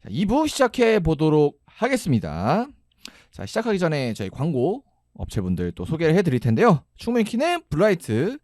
자, 2부 시작해 보도록 하겠습니다. 자, 시작하기 전에 저희 광고 업체분들 또 소개를 해드릴 텐데요. 충분히키는 블루라이트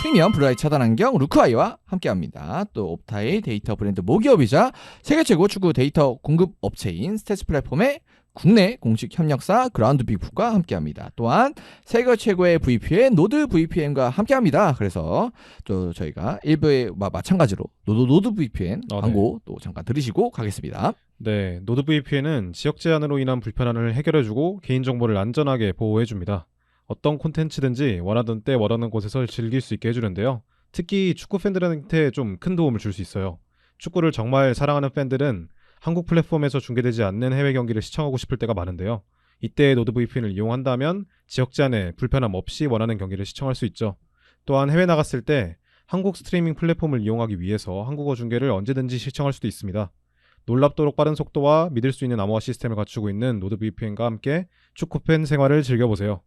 프리미엄 블루라이트 차단 안경 루크아이와 함께합니다. 또 옵타일 데이터 브랜드 모기업이자 세계 최고 축구 데이터 공급 업체인 스탯스 플랫폼의 국내 공식 협력사 그라운드 빅풋과 함께합니다. 또한 세계 최고의 VPN 노드 VPN과 함께합니다. 그래서 또 저희가 1부에 마찬가지로 노드 VPN 광고 또 잠깐 들으시고 가겠습니다. 네, 노드 VPN은 지역 제한으로 인한 불편함을 해결해주고 개인정보를 안전하게 보호해줍니다. 어떤 콘텐츠든지 원하던 때 원하는 곳에서 즐길 수 있게 해주는데요. 특히 축구 팬들한테 좀 큰 도움을 줄 수 있어요. 축구를 정말 사랑하는 팬들은 한국 플랫폼에서 중계되지 않는 해외 경기를 시청하고 싶을 때가 많은데요. 이때 노드 VPN을 이용한다면 지역 제한에 불편함 없이 원하는 경기를 시청할 수 있죠. 또한 해외 나갔을 때 한국 스트리밍 플랫폼을 이용하기 위해서 한국어 중계를 언제든지 시청할 수도 있습니다. 놀랍도록 빠른 속도와 믿을 수 있는 암호화 시스템을 갖추고 있는 노드 VPN과 함께 축구팬 생활을 즐겨보세요.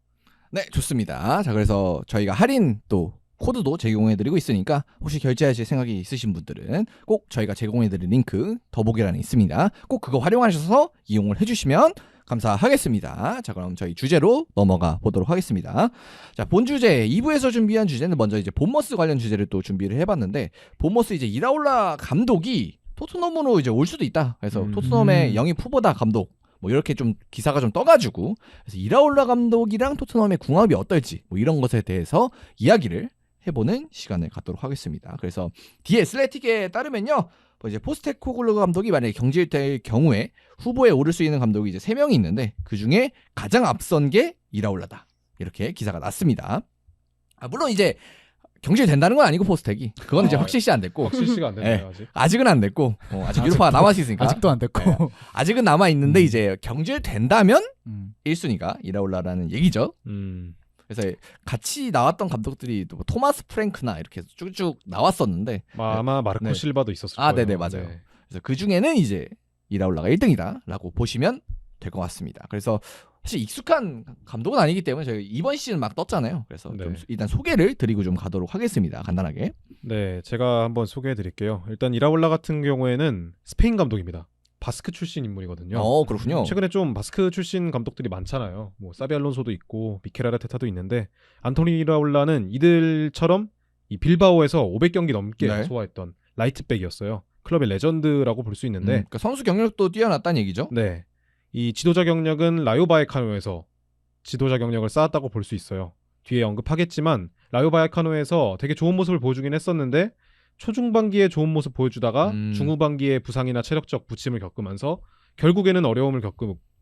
네, 좋습니다. 자, 그래서 저희가 할인 또 코드도 제공해드리고 있으니까 혹시 결제하실 생각이 있으신 분들은 꼭 저희가 제공해드린 링크 더보기란에 있습니다. 꼭 그거 활용하셔서 이용을 해주시면 감사하겠습니다. 자, 그럼 저희 주제로 넘어가 보도록 하겠습니다. 자, 본 주제 2부에서 준비한 주제는 먼저 이제 본머스 관련 주제를 또 준비를 해봤는데, 본머스 이제 이라올라 감독이 토트넘으로 이제 올 수도 있다. 그래서 토트넘의 영입 후보다 감독. 뭐 이렇게 좀 기사가 좀 떠가지고, 그래서 이라올라 감독이랑 토트넘의 궁합이 어떨지 뭐 이런 것에 대해서 이야기를 해보는 시간을 갖도록 하겠습니다. 그래서 뒤에 슬래틱에 따르면요, 뭐 이제 포스테코글루 감독이 만약에 경질될 경우에 후보에 오를 수 있는 감독이 이제 3명이 있는데 그 중에 가장 앞선 게 이라올라다. 이렇게 기사가 났습니다. 물론 이제 경질된다는 건 아니고 포스텍이 그건 이제 확실시 안 됐고, 확실시가 안 됐네요. 아직은 안 됐고, 아직 유로파가 남아 있으니까 아직도 안 됐고, 아직은 남아 있는데 이제 경질된다면 1순위가 이라올라라는 얘기죠. 그래서 같이 나왔던 감독들이 또 토마스 프랭크나 이렇게 쭉쭉 나왔었는데 아마 마르코 실바도 있었을 거예요. 네네, 맞아요. 네. 그래서 그 중에는 이제 이라올라가 1등이다라고 보시면 될 것 같습니다. 그래서 사실 익숙한 감독은 아니기 때문에 저희 이번 시즌 막 떴잖아요. 그래서 좀 일단 소개를 드리고 좀 가도록 하겠습니다. 간단하게. 네, 제가 한번 소개해 드릴게요. 일단 이라올라 같은 경우에는 스페인 감독입니다. 바스크 출신 인물이거든요. 그렇군요. 최근에 좀 바스크 출신 감독들이 많잖아요. 뭐 사비 알론소도 있고 미켈 아르테타도 있는데, 안토니 이라올라는 이들처럼 이 빌바오에서 500경기 넘게 소화했던 라이트백이었어요. 클럽의 레전드라고 볼 수 있는데, 그러니까 선수 경력도 뛰어났다는 얘기죠. 네, 이 지도자 경력은 라요 바이카노에서 지도자 경력을 쌓았다고 볼 수 있어요. 뒤에 언급하겠지만 라요 바이카노에서 되게 좋은 모습을 보여주긴 했었는데, 초중반기에 좋은 모습 보여주다가 중후반기에 부상이나 체력적 부침을 겪으면서 결국에는 어려움을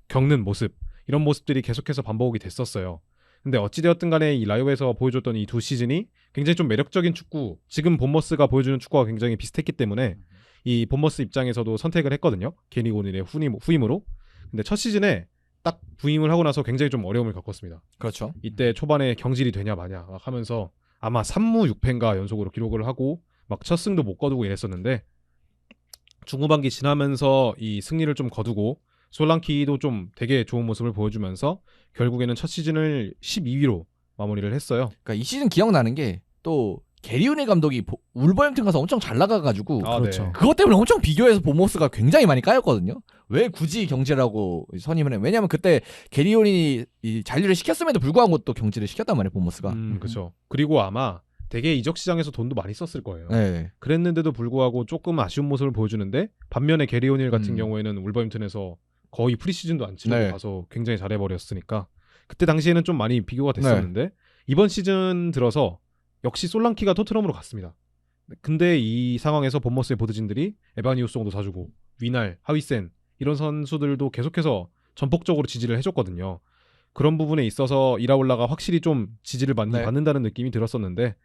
겪는 모습, 이런 모습들이 계속해서 반복이 됐었어요. 근데 어찌되었든 간에 이 라요에서 보여줬던 이 두 시즌이 굉장히 좀 매력적인 축구, 지금 본머스가 보여주는 축구와 굉장히 비슷했기 때문에 이 본머스 입장에서도 선택을 했거든요. 게리 오닐의 후임으로. 근데 첫 시즌에 딱 부임을 하고 나서 굉장히 좀 어려움을 겪었습니다. 그렇죠. 이때 초반에 경질이 되냐 마냐 막 하면서 아마 3무 6패인가 연속으로 기록을 하고 막 첫 승도 못 거두고 이랬었는데, 중후반기 지나면서 이 승리를 좀 거두고 솔랑키도 좀 되게 좋은 모습을 보여주면서 결국에는 첫 시즌을 12위로 마무리를 했어요. 그러니까 이 시즌 기억나는 게 또 게리 오닐 감독이 울버햄튼 가서 엄청 잘 나가가지고 그렇죠. 그것 때문에 엄청 비교해서 보모스가 굉장히 많이 까였거든요. 왜 굳이 경질하고 선임을 해? 왜냐면 그때 게리 오닐이 잔류를 시켰음에도 불구하고 또 경질을 시켰단 말이에요, 보모스가. 그렇죠. 그리고 아마 되게 이적 시장에서 돈도 많이 썼을 거예요. 네. 그랬는데도 불구하고 조금 아쉬운 모습을 보여주는데, 반면에 게리 오닐 같은 경우에는 울버햄튼에서 거의 프리시즌도 안 치르고 가서 굉장히 잘해버렸으니까 그때 당시에는 좀 많이 비교가 됐었는데, 이번 시즌 들어서 역시 솔랑키가 토트넘으로 갔습니다. 근데 이 상황에서 본머스의 보드진들이 에바니우송도 사주고 위날, 하위센 이런 선수들도 계속해서 전폭적으로 지지를 해줬거든요. 그런 부분에 있어서 이라올라가 확실히 좀 지지를 많이 받는다는 느낌이 들었었는데,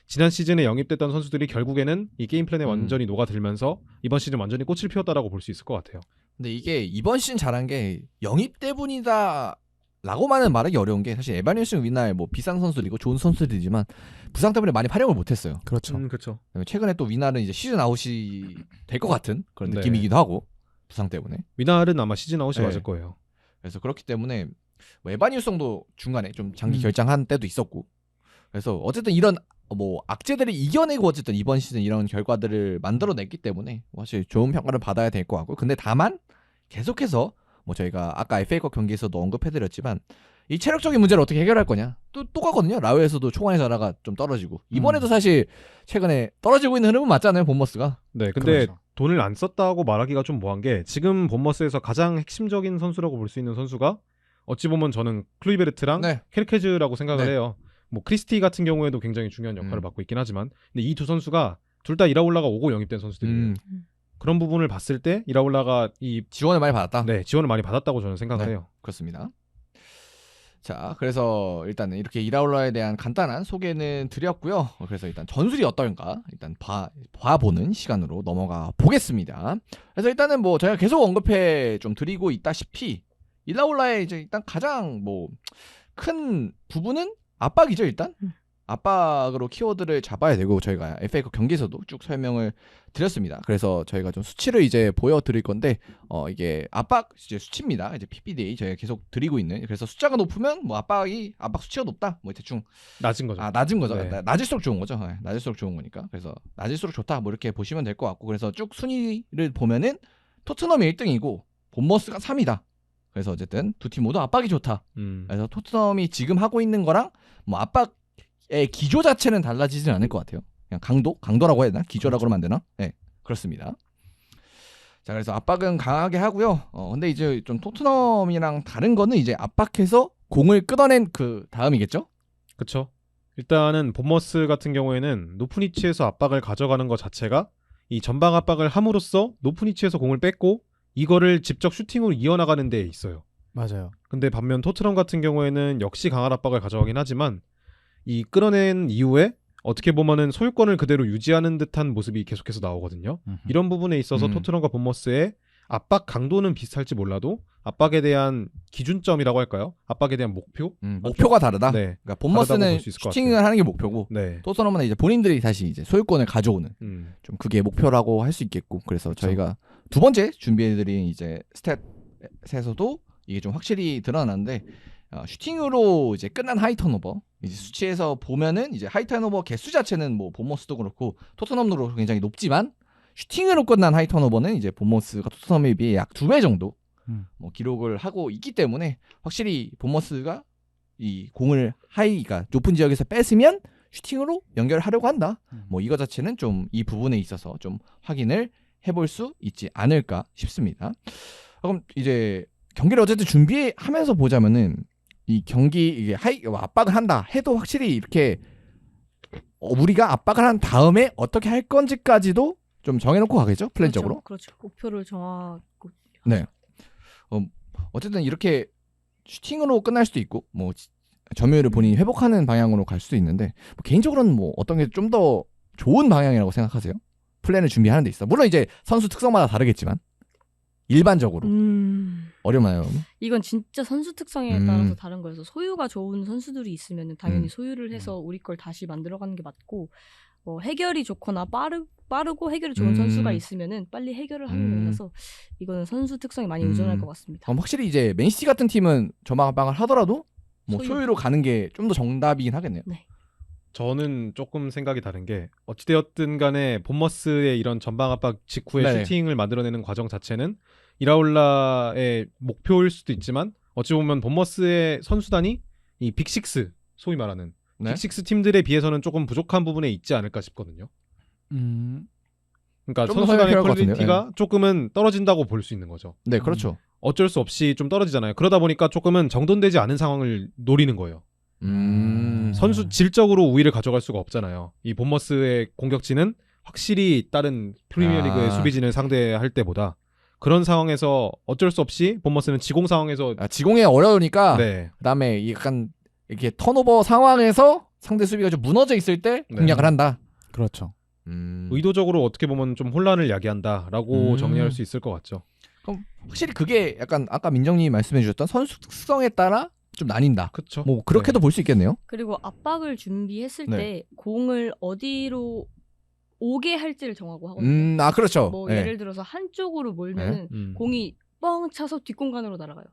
지난 시즌에 영입됐던 선수들이 결국에는 이 게임 플랜에 완전히 녹아들면서 이번 시즌 완전히 꽃을 피웠다라고 볼 수 있을 것 같아요. 근데 이게 이번 시즌 잘한 게 영입 때문이다 라고만은 말하기 어려운 게, 사실 에바니우스 위날 뭐 비싼 선수들이고 좋은 선수들이지만 부상 때문에 많이 활용을 못했어요. 그렇죠. 그렇죠. 최근에 또 위날은 이제 시즌 아웃이 될 것 같은 그런 느낌이기도 하고, 부상 때문에. 위날은 아마 시즌 아웃이 맞을 거예요. 그래서 그렇기 때문에 뭐 에바니우스도 중간에 좀 장기 결장한 때도 있었고, 그래서 어쨌든 이런 뭐 악재들을 이겨내고 어쨌든 이번 시즌 이런 결과들을 만들어냈기 때문에 사실 좋은 평가를 받아야 될 것 같고, 근데 다만 계속해서 뭐 저희가 아까 FA컵 경기에서도 언급해드렸지만 이 체력적인 문제를 어떻게 해결할 거냐 또 똑같거든요. 라우에서도 초반에 자라가 좀 떨어지고 이번에도 사실 최근에 떨어지고 있는 흐름은 맞잖아요. 본머스가. 네, 근데 그렇죠. 돈을 안 썼다고 말하기가 좀 뭐한 게 지금 본머스에서 가장 핵심적인 선수라고 볼 수 있는 선수가 어찌 보면 저는 클루이베르트랑 네. 케르케즈라고 생각을 네. 해요. 뭐 크리스티 같은 경우에도 굉장히 중요한 역할을 음. 맡고 있긴 하지만 근데 이 두 선수가 둘 다 이라올라가 오고 영입된 선수들이에요. 그런 부분을 봤을 때 이라올라가 지원을 많이 받았다. 네, 지원을 많이 받았다고 저는 생각을 네. 해요. 그렇습니다. 자, 그래서 일단은 이렇게 이라올라에 대한 간단한 소개는 드렸고요. 그래서 일단 전술이 어떨까 일단 봐보는 시간으로 넘어가 보겠습니다. 그래서 일단은 뭐 저희가 계속 언급해 좀 드리고 있다시피 이라올라의 이제 일단 가장 뭐 큰 부분은 압박이죠. 일단 압박으로 키워드를 잡아야 되고 저희가 FA컵 경기에서도 쭉 설명을 드렸습니다. 그래서 저희가 좀 수치를 이제 보여드릴 건데 이게 압박 이제 수치입니다. 이제 PPDA 저희가 계속 드리고 있는 그래서 숫자가 높으면 뭐 압박 수치가 높다 뭐 대충 낮은 거죠. 낮은 거죠. 네. 낮을수록 좋은 거죠. 네, 낮을수록 좋은 거니까 그래서 낮을수록 좋다 뭐 이렇게 보시면 될 것 같고 그래서 쭉 순위를 보면은 토트넘이 1등이고 본머스가 3위다. 그래서 어쨌든 두 팀 모두 압박이 좋다. 그래서 토트넘이 지금 하고 있는 거랑 뭐 압박의 기조 자체는 달라지지는 않을 것 같아요. 그냥 강도라고 해야 되나? 기조라고 그러면 안 되나? 네, 그렇습니다. 자, 그래서 압박은 강하게 하고요. 근데 이제 좀 토트넘이랑 다른 거는 이제 압박해서 공을 끊어낸 그 다음이겠죠? 그렇죠. 일단은 본머스 같은 경우에는 높은 위치에서 압박을 가져가는 것 자체가 이 전방 압박을 함으로써 높은 위치에서 공을 뺏고 이거를 직접 슈팅으로 이어나가는 데 있어요. 맞아요. 근데 반면 토트넘 같은 경우에는 역시 강한 압박을 가져가긴 하지만 이 끌어낸 이후에 어떻게 보면은 소유권을 그대로 유지하는 듯한 모습이 계속해서 나오거든요. 이런 부분에 있어서 토트넘과 본머스의 압박 강도는 비슷할지 몰라도 압박에 대한 기준점이라고 할까요? 압박에 대한 목표? 목표가 다르다. 네. 그러니까 본머스는 다르다고 볼수 있을 것 슈팅을 하는 게 목표고 네. 토트넘은 이제 본인들이 다시 이제 소유권을 가져오는 좀 그게 목표라고 할 수 있겠고 그래서 그쵸. 저희가 두 번째 준비해드린 이제 스탯에서도 이게 좀 확실히 드러나는데 슈팅으로 이제 끝난 하이 턴오버 이제 수치에서 보면은 이제 하이 턴오버 개수 자체는 뭐 본머스도 그렇고 토트넘도 그렇고 굉장히 높지만 슈팅으로 끝난 하이 턴오버는 이제 본머스가 토트넘에 비해 약 2배 정도 뭐 기록을 하고 있기 때문에 확실히 본머스가 이 공을 하이가 높은 지역에서 뺏으면 슈팅으로 연결하려고 한다. 뭐 이거 자체는 좀 이 부분에 있어서 좀 확인을 해볼 수 있지 않을까 싶습니다. 그럼 이제 경기를 어쨌든 준비하면서 보자면은 이 경기 이게 압박을 한다 해도 확실히 이렇게 우리가 압박을 한 다음에 어떻게 할 건지까지도 좀 정해놓고 가겠죠 플랜적으로. 그렇죠. 목표를 정하고. 네. 어쨌든 이렇게 슈팅으로 끝날 수도 있고 뭐 점유율을 본인이 회복하는 방향으로 갈 수도 있는데 뭐 개인적으로는 뭐 어떤 게 좀 더 좋은 방향이라고 생각하세요? 플랜을 준비하는 데 있어. 물론 이제 선수 특성마다 다르겠지만 일반적으로 어려나요? 이건 진짜 선수 특성에 따라서 다른 거여서 소유가 좋은 선수들이 있으면 당연히 소유를 해서 우리 걸 다시 만들어가는 게 맞고 뭐 해결이 좋거나 빠르고 해결이 좋은 선수가 있으면은 빨리 해결을 하는 거라서 이거는 선수 특성이 많이 의존할 것 같습니다. 그럼 확실히 이제 맨시티 같은 팀은 전방을 하더라도 뭐 소유로 가는 게 좀 더 정답이긴 하겠네요. 네. 저는 조금 생각이 다른 게 어찌되었든 간에 본머스의 이런 전방 압박 직후에 네. 슈팅을 만들어내는 과정 자체는 이라올라의 목표일 수도 있지만 어찌 보면 본머스의 선수단이 이 빅식스 소위 말하는 네? 빅식스 팀들에 비해서는 조금 부족한 부분에 있지 않을까 싶거든요. 그러니까 좀더 선수단의 생각해야 할 것 같은데요. 퀄리티가 조금은 떨어진다고 볼 수 있는 거죠. 네, 그렇죠. 어쩔 수 없이 좀 떨어지잖아요. 그러다 보니까 조금은 정돈되지 않은 상황을 노리는 거예요. 선수 질적으로 우위를 가져갈 수가 없잖아요. 이 본머스의 공격진은 확실히 다른 프리미어리그의 수비진을 상대할 때보다 그런 상황에서 어쩔 수 없이 본머스는 지공 상황에서 지공에 어려우니까 네. 그다음에 약간 이렇게 턴오버 상황에서 상대 수비가 좀 무너져 있을 때 공략을 한다. 그렇죠. 의도적으로 어떻게 보면 좀 혼란을 야기한다라고 정리할 수 있을 것 같죠. 그럼 확실히 그게 약간 아까 민정님이 말씀해 주셨던 선수 특성에 따라 좀 나뉜다. 그렇죠. 뭐 그렇게도 볼 수 있겠네요. 그리고 압박을 준비했을 네. 때 공을 어디로 오게 할지를 정하고 하거든요. 그렇죠. 뭐 네. 예를 들어서 한쪽으로 몰면은 공이 뻥 차서 뒷공간으로 날아가요.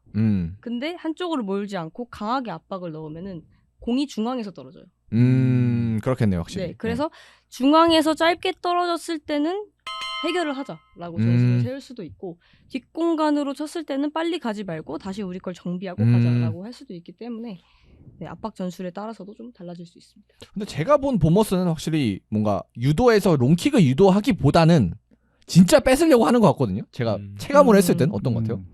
근데 한쪽으로 몰지 않고 강하게 압박을 넣으면은 공이 중앙에서 떨어져요. 그렇겠네요, 확실히. 네, 그래서 중앙에서 짧게 떨어졌을 때는 해결을 하자라고 전술을 세울 수도 있고 뒷공간으로 쳤을 때는 빨리 가지 말고 다시 우리 걸 정비하고 가자라고 할 수도 있기 때문에 네, 압박 전술에 따라서도 좀 달라질 수 있습니다. 근데 제가 본 보머스는 확실히 뭔가 유도에서 롱킥을 유도하기보다는 진짜 뺏으려고 하는 것 같거든요. 제가 체감을 했을 땐 어떤 것 같아요?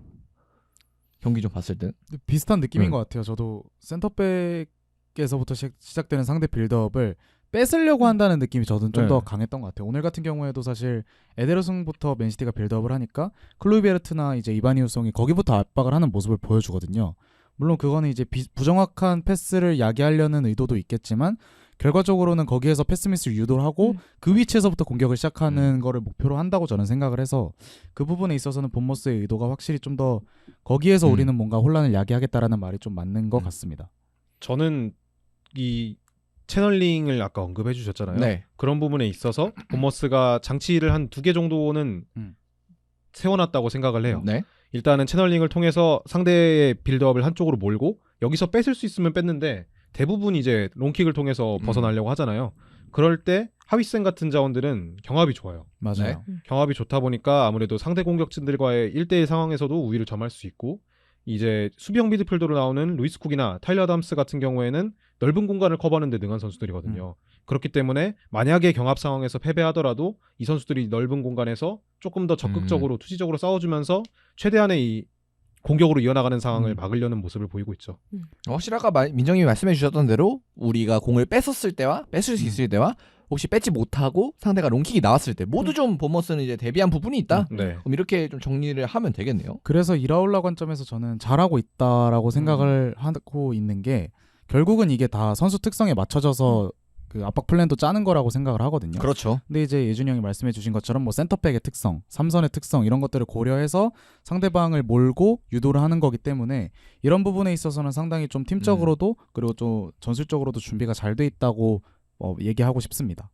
경기 좀 봤을 땐 비슷한 느낌인 것 같아요. 저도 센터백에서부터 시작되는 상대 빌드업을 뺏으려고 한다는 느낌이 저는 좀 더 강했던 것 같아요. 오늘 같은 경우에도 사실 에데르송부터 맨시티가 빌드업을 하니까 클로이베르트나 이제 이바니우송이 거기부터 압박을 하는 모습을 보여주거든요. 물론 그거는 이제 부정확한 패스를 야기하려는 의도도 있겠지만 결과적으로는 거기에서 패스미스를 유도를 하고 그 위치에서부터 공격을 시작하는 거를 목표로 한다고 저는 생각을 해서 그 부분에 있어서는 본머스의 의도가 확실히 좀 더 거기에서 우리는 뭔가 혼란을 야기하겠다라는 말이 좀 맞는 것 같습니다. 저는 이 채널링을 아까 언급해 주셨잖아요. 네. 그런 부분에 있어서 본머스가 장치를 한 2개 정도는 세워놨다고 생각을 해요. 네. 일단은 채널링을 통해서 상대의 빌드업을 한쪽으로 몰고 여기서 뺏을 수 있으면 뺐는데 대부분 이제 롱킥을 통해서 벗어나려고 하잖아요. 그럴 때 하위센 같은 자원들은 경합이 좋아요. 맞아요. 경합이 좋다 보니까 아무래도 상대 공격진들과의 1대1 상황에서도 우위를 점할 수 있고 이제 수비형 미드필더로 나오는 루이스 쿡이나 타일러 아담스 같은 경우에는 넓은 공간을 커버하는 데 능한 선수들이거든요. 그렇기 때문에 만약에 경합 상황에서 패배하더라도 이 선수들이 넓은 공간에서 조금 더 적극적으로 투지적으로 싸워주면서 최대한의 이 공격으로 이어나가는 상황을 막으려는 모습을 보이고 있죠. 확실히 아까 민정님이 말씀해 주셨던 대로 우리가 공을 뺏었을 때와 뺏을 수 있을 때와 혹시 뺏지 못하고 상대가 롱킥이 나왔을 때 모두 좀 보머스는 이제 대비한 부분이 있다. 네. 그럼 이렇게 좀 정리를 하면 되겠네요. 그래서 이라올라 관점에서 저는 잘하고 있다라고 생각을 하고 있는 게 결국은 이게 다 선수 특성에 맞춰져서 그 압박 플랜도 짜는 거라고 생각을 하거든요. 그렇죠. 근데 이제 예준이 형이 말씀해 주신 것처럼 뭐 센터백의 특성, 삼선의 특성 이런 것들을 고려해서 상대방을 몰고 유도를 하는 거기 때문에 이런 부분에 있어서는 상당히 좀 팀적으로도 그리고 좀 전술적으로도 준비가 잘 돼 있다고 얘기하고 싶습니다.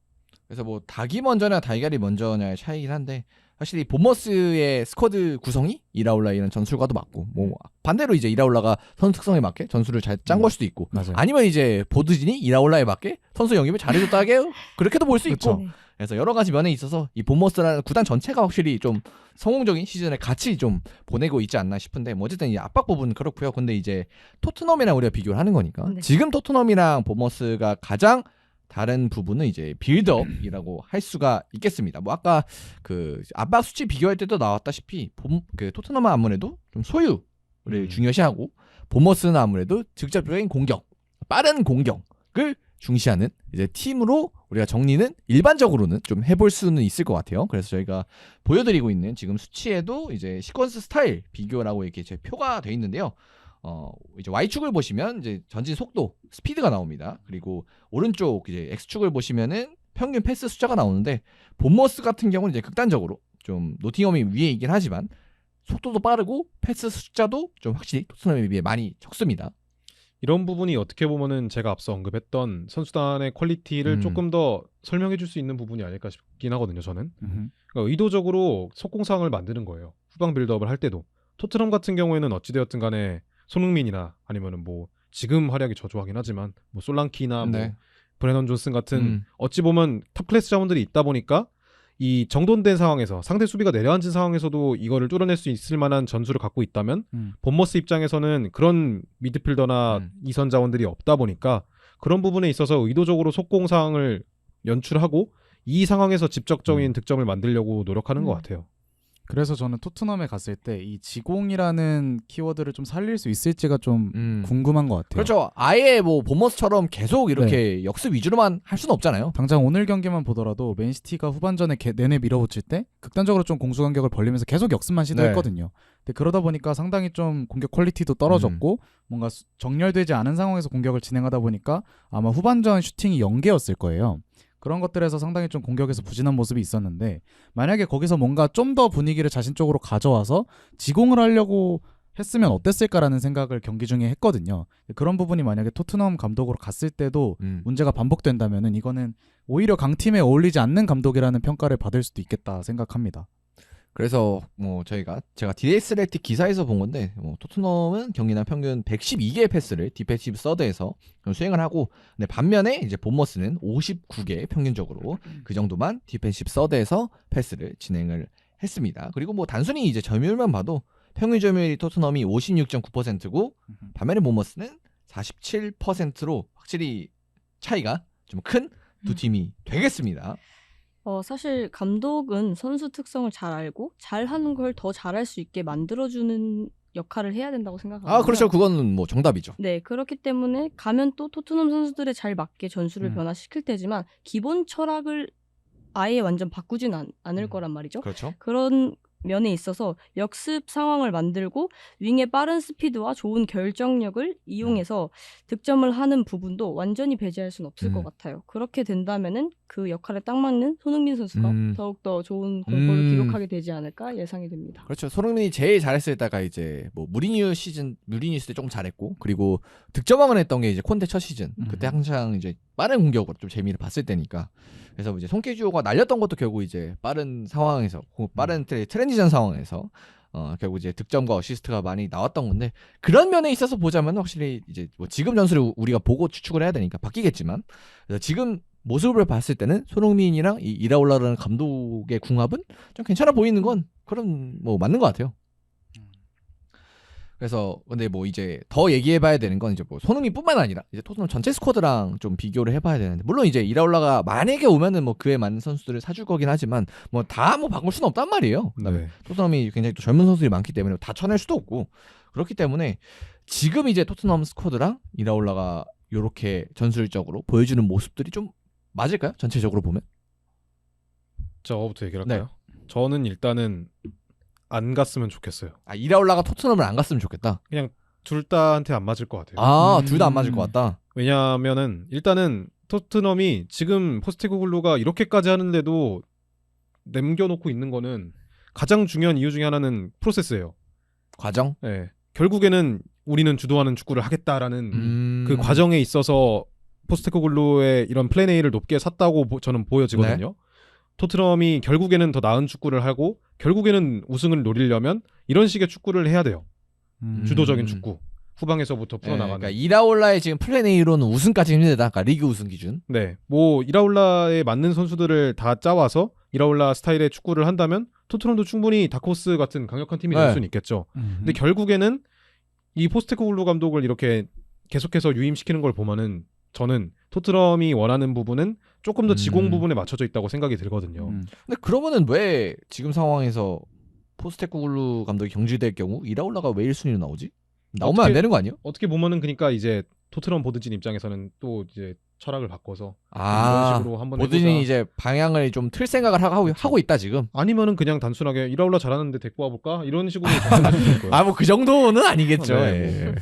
그래서 뭐 닭이 먼저냐 달걀이 먼저냐의 차이긴 한데 사실 이 보머스의 스쿼드 구성이 이라올라 이런 전술과도 맞고 뭐 반대로 이제 이라올라가 선수 특성에 맞게 전술을 잘 짠 걸 수도 있고 맞아요. 아니면 이제 보드진이 이라올라에 맞게 선수 영입을 잘해줬다게 그렇게도 볼 수 있고 네. 그래서 여러 가지 면에 있어서 이 보머스라는 구단 전체가 확실히 좀 성공적인 시즌을 같이 좀 보내고 있지 않나 싶은데 뭐 어쨌든 이 압박 부분은 그렇고요. 근데 이제 토트넘이랑 우리가 비교를 하는 거니까 네. 지금 토트넘이랑 보머스가 가장 다른 부분은 이제 빌드업이라고 할 수가 있겠습니다. 뭐 아까 그 압박 수치 비교할 때도 나왔다시피 그 토트넘은 아무래도 좀 소유를 중요시하고 보머스는 아무래도 직접적인 공격, 빠른 공격을 중시하는 이제 팀으로 우리가 정리는 일반적으로는 좀 해볼 수는 있을 것 같아요. 그래서 저희가 보여드리고 있는 지금 수치에도 이제 시퀀스 스타일 비교라고 이렇게 제 표가 돼 있는데요. 이제 Y축을 보시면 이제 전진 속도, 스피드가 나옵니다. 그리고 오른쪽 이제 X축을 보시면은 평균 패스 숫자가 나오는데 본머스 같은 경우는 이제 극단적으로 좀 노팅엄이 위에 있긴 하지만 속도도 빠르고 패스 숫자도 좀 확실히 토트넘에 비해 많이 적습니다. 이런 부분이 어떻게 보면은 제가 앞서 언급했던 선수단의 퀄리티를 조금 더 설명해 줄 수 있는 부분이 아닐까 싶긴 하거든요. 저는 그러니까 의도적으로 속공상을 만드는 거예요. 후방 빌드업을 할 때도 토트넘 같은 경우에는 어찌되었든 간에 손흥민이나 아니면은 뭐 지금 활약이 저조하긴 하지만 뭐 솔랑키나 뭐 브레넌 존슨 같은 어찌 보면 탑 클래스 자원들이 있다 보니까 이 정돈된 상황에서 상대 수비가 내려앉은 상황에서도 이거를 뚫어낼 수 있을 만한 전술을 갖고 있다면 본머스 입장에서는 그런 미드필더나 이선 자원들이 없다 보니까 그런 부분에 있어서 의도적으로 속공 상황을 연출하고 이 상황에서 직접적인 득점을 만들려고 노력하는 것 같아요. 그래서 저는 토트넘에 갔을 때 이 지공이라는 키워드를 좀 살릴 수 있을지가 좀 궁금한 것 같아요. 그렇죠. 아예 뭐 보머스처럼 계속 이렇게 역습 위주로만 할 수는 없잖아요. 당장 오늘 경기만 보더라도 맨시티가 후반전에 내내 밀어붙일 때 극단적으로 좀 공수 간격을 벌리면서 계속 역습만 시도했거든요. 근데 그러다 보니까 상당히 좀 공격 퀄리티도 떨어졌고 뭔가 정렬되지 않은 상황에서 공격을 진행하다 보니까 아마 후반전 슈팅이 0개였을 거예요. 그런 것들에서 상당히 좀 공격에서 부진한 모습이 있었는데 만약에 거기서 뭔가 좀 더 분위기를 자신 쪽으로 가져와서 지공을 하려고 했으면 어땠을까라는 생각을 경기 중에 했거든요. 그런 부분이 만약에 토트넘 감독으로 갔을 때도 문제가 반복된다면은 이거는 오히려 강팀에 어울리지 않는 감독이라는 평가를 받을 수도 있겠다 생각합니다. 그래서 뭐 제가 디스레틱 기사에서 본 건데 토트넘은 경기당 평균 112개의 패스를 디펜시브 서드에서 수행을 하고, 근데 반면에 이제 본머스는 59개 평균적으로 그 정도만 디펜시브 서드에서 패스를 진행을 했습니다. 그리고 뭐 단순히 이제 점유율만 봐도 평균 점유율이 토트넘이 56.9%고 반면에 본머스는 47%로 확실히 차이가 좀 큰 두 팀이 되겠습니다. 사실 감독은 선수 특성을 잘 알고 잘하는 걸 더 잘할 수 있게 만들어주는 역할을 해야 된다고 생각합니다. 아, 그렇죠. 그건 뭐 정답이죠. 네, 그렇기 때문에 가면 또 토트넘 선수들에 잘 맞게 전술을 변화시킬 테지만 기본 철학을 아예 완전 바꾸진 않을 거란 말이죠. 그렇죠. 그런 면에 있어서 역습 상황을 만들고 윙의 빠른 스피드와 좋은 결정력을 이용해서 득점을 하는 부분도 완전히 배제할 수는 없을 것 같아요. 그렇게 된다면은 그 역할에 딱 맞는 손흥민 선수가 더욱더 좋은 공포를 기록하게 되지 않을까 예상이 됩니다. 그렇죠. 손흥민이 제일 잘했을 때가 이제 뭐 무리뉴 있을 때 조금 잘했고, 그리고 득점왕을 했던 게 이제 콘테 첫 시즌. 그때 항상 이제 빠른 공격으로 좀 재미를 봤을 때니까. 그래서 이제 손케주오가 날렸던 것도 결국 이제 빠른 상황에서, 빠른 트랜지션 상황에서 결국 이제 득점과 어시스트가 많이 나왔던 건데, 그런 면에 있어서 보자면 확실히 이제 뭐 지금 전술을 우리가 보고 추측을 해야 되니까 바뀌겠지만, 그래서 지금 모습을 봤을 때는 손흥민이랑 이 이라올라라는 감독의 궁합은 좀 괜찮아 보이는 건 그런 뭐 맞는 것 같아요. 그래서 근데 뭐 이제 더 얘기해봐야 되는 건 이제 뭐 손흥민뿐만 아니라 이제 토트넘 전체 스쿼드랑 좀 비교를 해봐야 되는데, 물론 이제 이라올라가 만약에 오면은 뭐 그에 맞는 선수들을 사줄 거긴 하지만 뭐 다 뭐 바꿀 수는 없단 말이에요. 그다음에 토트넘이 굉장히 또 젊은 선수들이 많기 때문에 다 쳐낼 수도 없고, 그렇기 때문에 지금 이제 토트넘 스쿼드랑 이라올라가 이렇게 전술적으로 보여주는 모습들이 좀 맞을까요? 전체적으로 보면? 저부터 얘기를 할까요? 저는 일단은 안 갔으면 좋겠어요. 아, 이라올라가 토트넘을 안 갔으면 좋겠다. 그냥 둘 다한테 안 맞을 것 같아요. 아, 둘 다 안 맞을 것 같다. 왜냐하면은 일단은 토트넘이 지금 포스테코글루가 이렇게까지 하는데도 남겨놓고 있는 거는 가장 중요한 이유 중에 하나는 프로세스예요. 과정? 네. 결국에는 우리는 주도하는 축구를 하겠다라는 그 과정에 있어서 포스테코글루의 이런 플랜 A를 높게 샀다고 저는 보여지거든요. 네. 토트넘이 결국에는 더 나은 축구를 하고 결국에는 우승을 노리려면 이런 식의 축구를 해야 돼요. 주도적인 축구. 후방에서부터 풀어나가는. 그러니까 이라올라의 지금 플랜 A로는 우승까지 힘들다. 그러니까 리그 우승 기준. 네. 뭐 이라올라에 맞는 선수들을 다 짜와서 이라올라 스타일의 축구를 한다면 토트넘도 충분히 다크호스 같은 강력한 팀이 될 수는 있겠죠. 근데 결국에는 이 포스테코글루 감독을 이렇게 계속해서 유임시키는 걸 보면은 저는 토트넘이 원하는 부분은 조금 더 지공 부분에 맞춰져 있다고 생각이 들거든요. 근데 그러면은 왜 지금 상황에서 포스테코글루 감독이 경질될 경우 이라올라가 왜 1순위로 나오지? 나오면 안 되는 거 아니에요? 어떻게 보면은 그러니까 이제 토트넘 보드진 입장에서는 또 이제 철학을 바꿔서 이런 식으로 한번 보드진이 해보자. 이제 방향을 좀 틀 생각을 하고 있다 지금. 아니면은 그냥 단순하게 이라올라 잘하는데 데리고 와볼까 이런 식으로 접근할 수 있을 거예요. 아, 뭐 그 정도는 아니겠죠. 네, 뭐.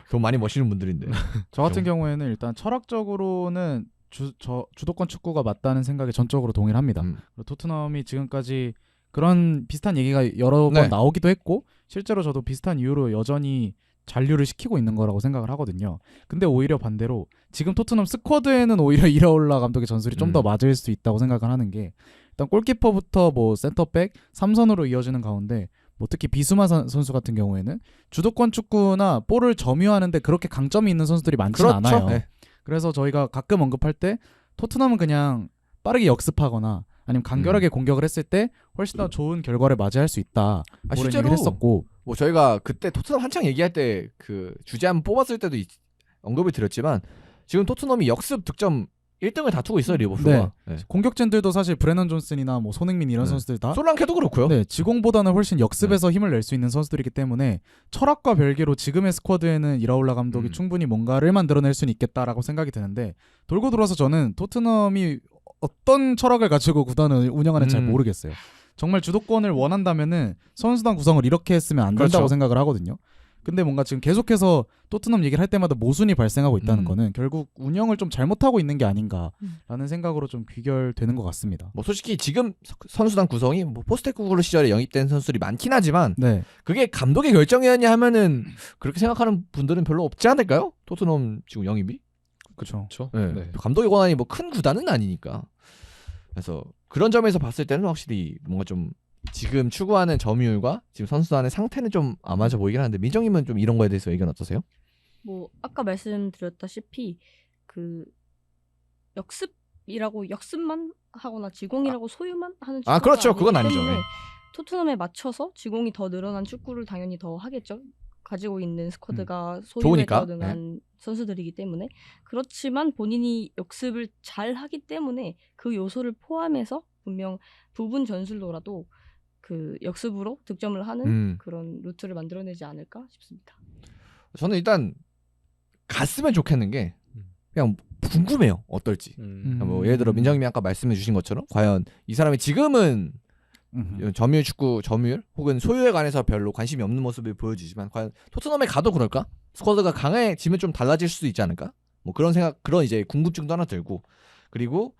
돈 많이 버시는 분들인데. 저 같은 경우에는 일단 철학적으로는 주도권 축구가 맞다는 생각에 전적으로 동의를 합니다. 그리고 토트넘이 지금까지 그런 비슷한 얘기가 여러 번 나오기도 했고 실제로 저도 비슷한 이유로 여전히 잔류를 시키고 있는 거라고 생각을 하거든요. 근데 오히려 반대로 지금 토트넘 스쿼드에는 오히려 이라올라 감독의 전술이 좀 더 맞을 수 있다고 생각을 하는 게, 일단 골키퍼부터 뭐 센터백 3선으로 이어지는 가운데 뭐 특히 비수마 선수 같은 경우에는 주도권 축구나 볼을 점유하는데 그렇게 강점이 있는 선수들이 많지는 않아요. 네. 그래서 저희가 가끔 언급할 때 토트넘은 그냥 빠르게 역습하거나 아니면 간결하게 공격을 했을 때 훨씬 더 좋은 결과를 맞이할 수 있다. 실제로 했었고, 뭐 저희가 그때 토트넘 한창 얘기할 때 그 주제 한번 뽑았을 때도 언급을 드렸지만 지금 토트넘이 역습 득점 1등을 다투고 있어요, 리버풀과. 네. 공격진들도 사실 브레넌 존슨이나 뭐 손흥민 이런 선수들 다 솔랑케도 그렇고요. 네, 지공보다는 훨씬 역습에서 힘을 낼 수 있는 선수들이기 때문에 철학과 별개로 지금의 스쿼드에는 이라올라 감독이 충분히 뭔가를 만들어낼 수는 있겠다라고 생각이 드는데, 돌고 돌아서 저는 토트넘이 어떤 철학을 가지고 구단을 운영하는지 잘 모르겠어요. 정말 주도권을 원한다면은 선수단 구성을 이렇게 했으면 안 된다고 생각을 하거든요. 근데 뭔가 지금 계속해서 토트넘 얘기를 할 때마다 모순이 발생하고 있다는 거는 결국 운영을 좀 잘못하고 있는 게 아닌가라는 생각으로 좀 귀결되는 것 같습니다. 뭐 솔직히 지금 선수단 구성이 뭐 포스테코글루 시절에 영입된 선수들이 많긴 하지만 그게 감독의 결정이었냐 하면은 그렇게 생각하는 분들은 별로 없지 않을까요? 토트넘 지금 영입이? 그렇죠. 네. 감독의 권한이 뭐 큰 구단은 아니니까. 그래서 그런 점에서 봤을 때는 확실히 뭔가 좀 지금 추구하는 점유율과 지금 선수단의 상태는 좀 안 맞아 보이긴 하는데 민정님은 좀 이런 거에 대해서 의견 어떠세요? 뭐 아까 말씀드렸다시피 그 역습만 하거나 지공이라고 소유만 하는 축구가 그렇죠. 그건 아니기 아니죠. 때문에 예. 토트넘에 맞춰서 지공이 더 늘어난 축구를 당연히 더 하겠죠. 가지고 있는 스쿼드가 소유에 좋으니까. 더 능한 선수들이기 때문에. 그렇지만 본인이 역습을 잘 하기 때문에 그 요소를 포함해서 분명 부분 전술로라도 그 역습으로 득점을 하는 그런 루트를 만들어내지 않을까 싶습니다. 저는 일단 갔으면 좋겠는 게 그냥 궁금해요. 어떨지. 뭐 예를 들어 민정님이 아까 말씀해 주신 것처럼 과연 이 사람이 지금은 점유율 혹은 소유에 관해서 별로 관심이 없는 모습을 보여주지만 과연 토트넘에 가도 그럴까? 스쿼드가 강해지면 좀 달라질 수도 있지 않을까? 뭐 그런 생각, 그런 이제 궁금증도 하나 들고, 그리고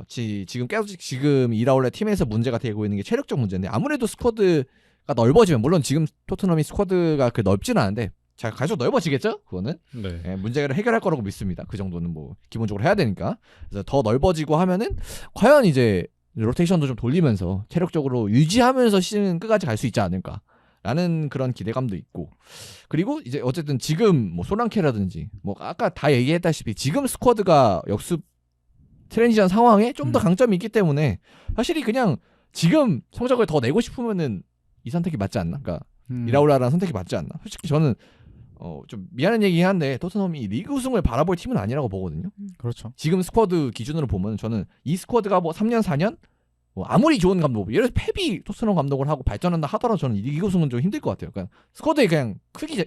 지금 계속 지금 이라올레 팀에서 문제가 되고 있는 게 체력적 문제인데, 아무래도 스쿼드가 넓어지면, 물론 지금 토트넘이 스쿼드가 그 넓지는 않은데 자, 갈수록 넓어지겠죠? 그거는 네. 예, 문제를 해결할 거라고 믿습니다. 그 정도는 뭐 기본적으로 해야 되니까. 그래서 더 넓어지고 하면은 과연 이제 로테이션도 좀 돌리면서 체력적으로 유지하면서 시즌 끝까지 갈 수 있지 않을까라는 그런 기대감도 있고, 그리고 이제 어쨌든 지금 뭐 소란케라든지 뭐 아까 다 얘기했다시피 지금 스쿼드가 역습 트랜지션 상황에 좀 더 강점이 있기 때문에 사실이 그냥 지금 성적을 더 내고 싶으면은 이 선택이 맞지 않나? 그러니까 이라울라라는 선택이 맞지 않나? 솔직히 저는 좀 미안한 얘기긴 한데 토트넘이 리그 우승을 바라볼 팀은 아니라고 보거든요. 그렇죠. 지금 스쿼드 기준으로 보면 저는 이 스쿼드가 뭐 3년 4년 뭐 아무리 좋은 감독, 예를 들어 펩이 토트넘 감독을 하고 발전한다 하더라도 저는 이 리그 우승은 좀 힘들 것 같아요. 그러니까 스쿼드의 그냥 크기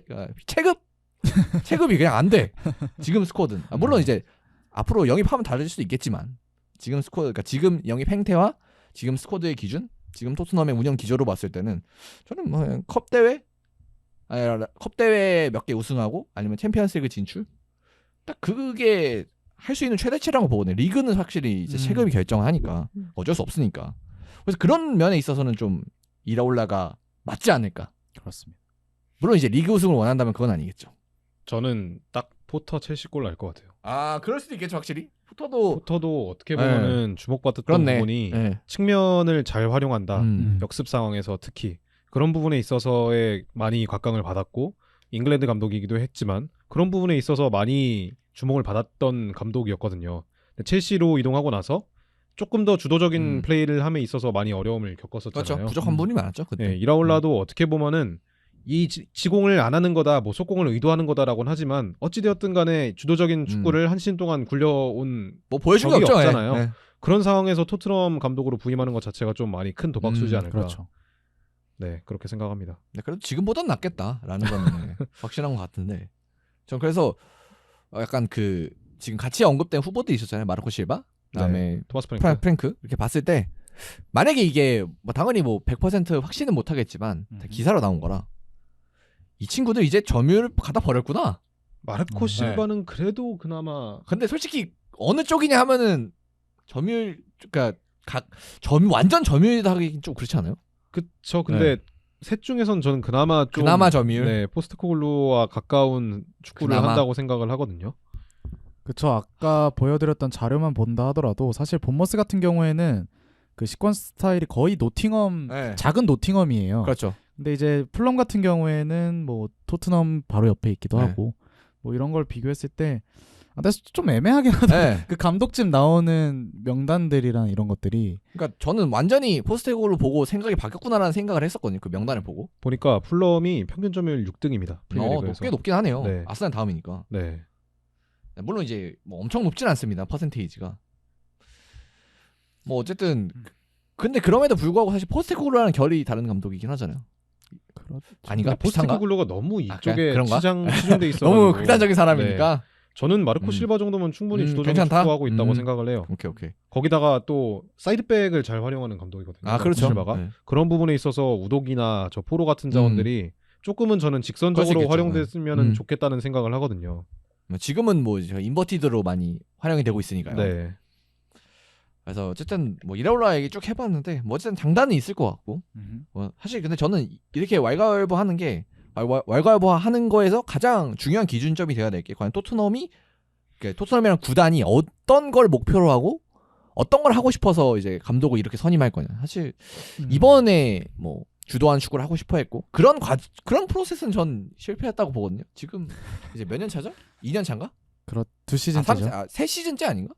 체급이 그냥 안 돼. 지금 스쿼드는 물론 이제 앞으로 영입하면 달라질 수도 있겠지만 지금 스쿼드, 그러니까 지금 영입 행태와 지금 스쿼드의 기준, 지금 토트넘의 운영 기조로 봤을 때는 저는 뭐 컵 대회 몇 개 우승하고 아니면 챔피언스리그 진출, 딱 그게 할 수 있는 최대치라고 보거든요. 리그는 확실히 이제 체급이 결정하니까 어쩔 수 없으니까. 그래서 그런 면에 있어서는 좀 이라올라가 맞지 않을까. 그렇습니다. 물론 이제 리그 우승을 원한다면 그건 아니겠죠. 저는 딱 포터 첼시 골 날 것 같아요. 그럴 수도 있겠죠, 확실히. 포터도 어떻게 보면은 주목받았던 그렇네. 부분이 네. 측면을 잘 활용한다. 역습 상황에서 특히 그런 부분에 있어서의 많이 각광을 받았고, 잉글랜드 감독이기도 했지만 그런 부분에 있어서 많이 주목을 받았던 감독이었거든요. 근데 첼시로 이동하고 나서 조금 더 주도적인 플레이를 함에 있어서 많이 어려움을 겪었었잖아요. 그렇죠. 부족한 부분이 많았죠, 그때. 네, 이라올라도 어떻게 보면은 이 지공을 안 하는 거다, 뭐 속공을 의도하는 거다라고는 하지만 어찌되었든 간에 주도적인 축구를 한 시즌 동안 굴려온 뭐 보여준 게 적이 없죠. 없잖아요. 예. 그런 상황에서 토트넘 감독으로 부임하는 것 자체가 좀 많이 큰 도박수지 않을까. 그렇죠. 네, 그렇게 생각합니다. 네, 그래도 지금보단 낫겠다라는 거는 확실한 것 같은데, 전 그래서 약간 그 지금 같이 언급된 후보들이 있었잖아요. 마르코 실바, 그다음에 토마스 프랭크. 프랭크 이렇게 봤을 때 만약에 이게 뭐 당연히 뭐 100% 확신은 못 하겠지만 다 기사로 나온 거라 이 친구들 이제 점유율 갖다 버렸구나. 마르코 실바는 그래도 그나마. 근데 솔직히 어느 쪽이냐 하면은 점유율, 그러니까 완전 점유율이다 하긴 좀 그렇지 않아요? 그쵸. 근데 셋 중에선 저는 그나마 점유율. 네, 포스트코글루와 가까운 축구를 그나마. 한다고 생각을 하거든요. 그쵸. 아까 보여드렸던 자료만 본다 하더라도 사실 본머스 같은 경우에는 그 시퀀스 스타일이 거의 노팅엄, 네. 작은 노팅엄이에요. 그렇죠. 근데 이제 풀럼 같은 경우에는 뭐 토트넘 바로 옆에 있기도 네. 하고 뭐 이런 걸 비교했을 때 근데 좀 애매하긴 하다. 네. 그 감독집 나오는 명단들이랑 이런 것들이. 그러니까 저는 완전히 포스테고를 보고 생각이 바뀌었구나라는 생각을 했었거든요. 그 명단을 보고. 보니까 풀럼이 평균 점유율 6등입니다. 꽤 높긴 하네요. 네. 아스날 다음이니까. 네. 물론 이제 뭐 엄청 높진 않습니다. 퍼센테이지가. 뭐 어쨌든 근데 그럼에도 불구하고 사실 포스테코글루랑 결이 다른 감독이긴 하잖아요. 아닌가? 비슷한가? 포스트코글루가 너무 이쪽에 그런가? 치중돼 있어. 너무 극단적인 사람이니까. 저는 마르코 실바 정도면 충분히 주도적인 괜찮다? 축구하고 있다고 생각을 해요. 오케이. 거기다가 또 사이드백을 잘 활용하는 감독이거든요. 그렇죠. 실바가. 네. 그런 부분에 있어서 우독이나 저 포로 같은 자원들이 조금은 저는 그럴 수 직선적으로 있겠죠. 활용됐으면 좋겠다는 생각을 하거든요. 지금은 뭐 인버티드로 많이 활용이 되고 있으니까요. 네. 그래서 어쨌든 뭐 이라올라 얘기 쭉 해봤는데 뭐 어쨌든 장단은 있을 것 같고 사실 근데 저는 이렇게 왈가왈부하는 게 왈가왈부하는 거에서 가장 중요한 기준점이 돼야 될 게 과연 토트넘이랑 구단이 어떤 걸 목표로 하고 어떤 걸 하고 싶어서 이제 감독을 이렇게 선임할 거냐. 사실 음. 이번에 뭐 주도하는 축구를 하고 싶어 했고 그런 프로세스는 전 실패했다고 보거든요. 지금 이제 몇 년 차죠? 2년 차인가? 두 시즌째죠. 세 시즌째 아닌가?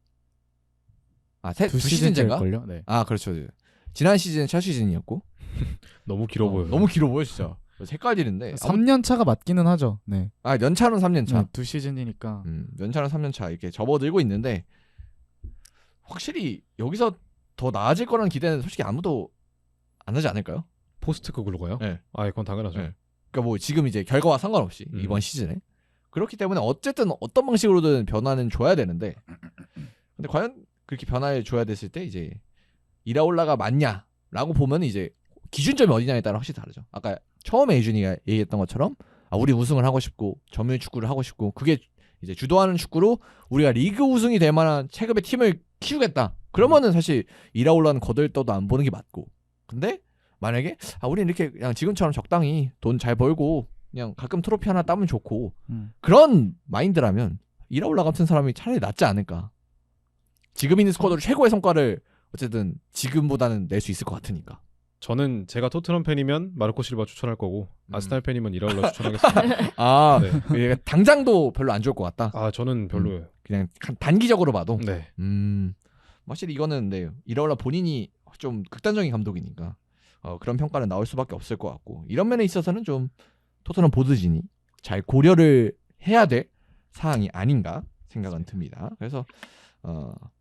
두 두 시즌째인가? 시즌째일걸요. 네. 그렇죠. 지난 시즌 첫 시즌이었고 너무 길어 보여요. 너무 길어 보여 진짜. 헷갈리는데 3년 차가 맞기는 하죠. 네. 연차는 3년 차. 네, 두 시즌이니까. 연차는 3년 차 이렇게 접어들고 있는데 확실히 여기서 더 나아질 거라는 기대는 솔직히 아무도 안 하지 않을까요? 포스트크글로가요? 네. 그건 당연하죠. 네. 그러니까 뭐 지금 이제 결과와 상관없이 이번 시즌에 그렇기 때문에 어쨌든 어떤 방식으로든 변화는 줘야 되는데 근데 과연 그렇게 변화를 줘야 됐을 때 이제 이라올라가 맞냐라고 보면 이제 기준점이 어디냐에 따라 확실히 다르죠. 아까 처음에 예준이가 얘기했던 것처럼 우리 우승을 하고 싶고 점유율 축구를 하고 싶고 그게 이제 주도하는 축구로 우리가 리그 우승이 될 만한 체급의 팀을 키우겠다. 그러면은 사실 이라올라는 거들떠도 안 보는 게 맞고. 근데 만약에 우리는 이렇게 그냥 지금처럼 적당히 돈 잘 벌고 그냥 가끔 트로피 하나 따면 좋고 그런 마인드라면 이라올라 같은 사람이 차라리 낫지 않을까. 지금 있는 스쿼드로 최고의 성과를 어쨌든 지금보다는 낼 수 있을 것 같으니까. 저는 제가 토트넘 팬이면 마르코 실바 추천할 거고 아스날 팬이면 이라올라 추천하겠습니다. 네. 당장도 별로 안 좋을 것 같다. 저는 별로예요. 그냥 단기적으로 봐도. 네. 확실히 이거는 네, 이라올라 본인이 좀 극단적인 감독이니까 그런 평가는 나올 수밖에 없을 것 같고 이런 면에 있어서는 좀 토트넘 보드진이 잘 고려를 해야 될 사항이 아닌가 생각은 듭니다. 그래서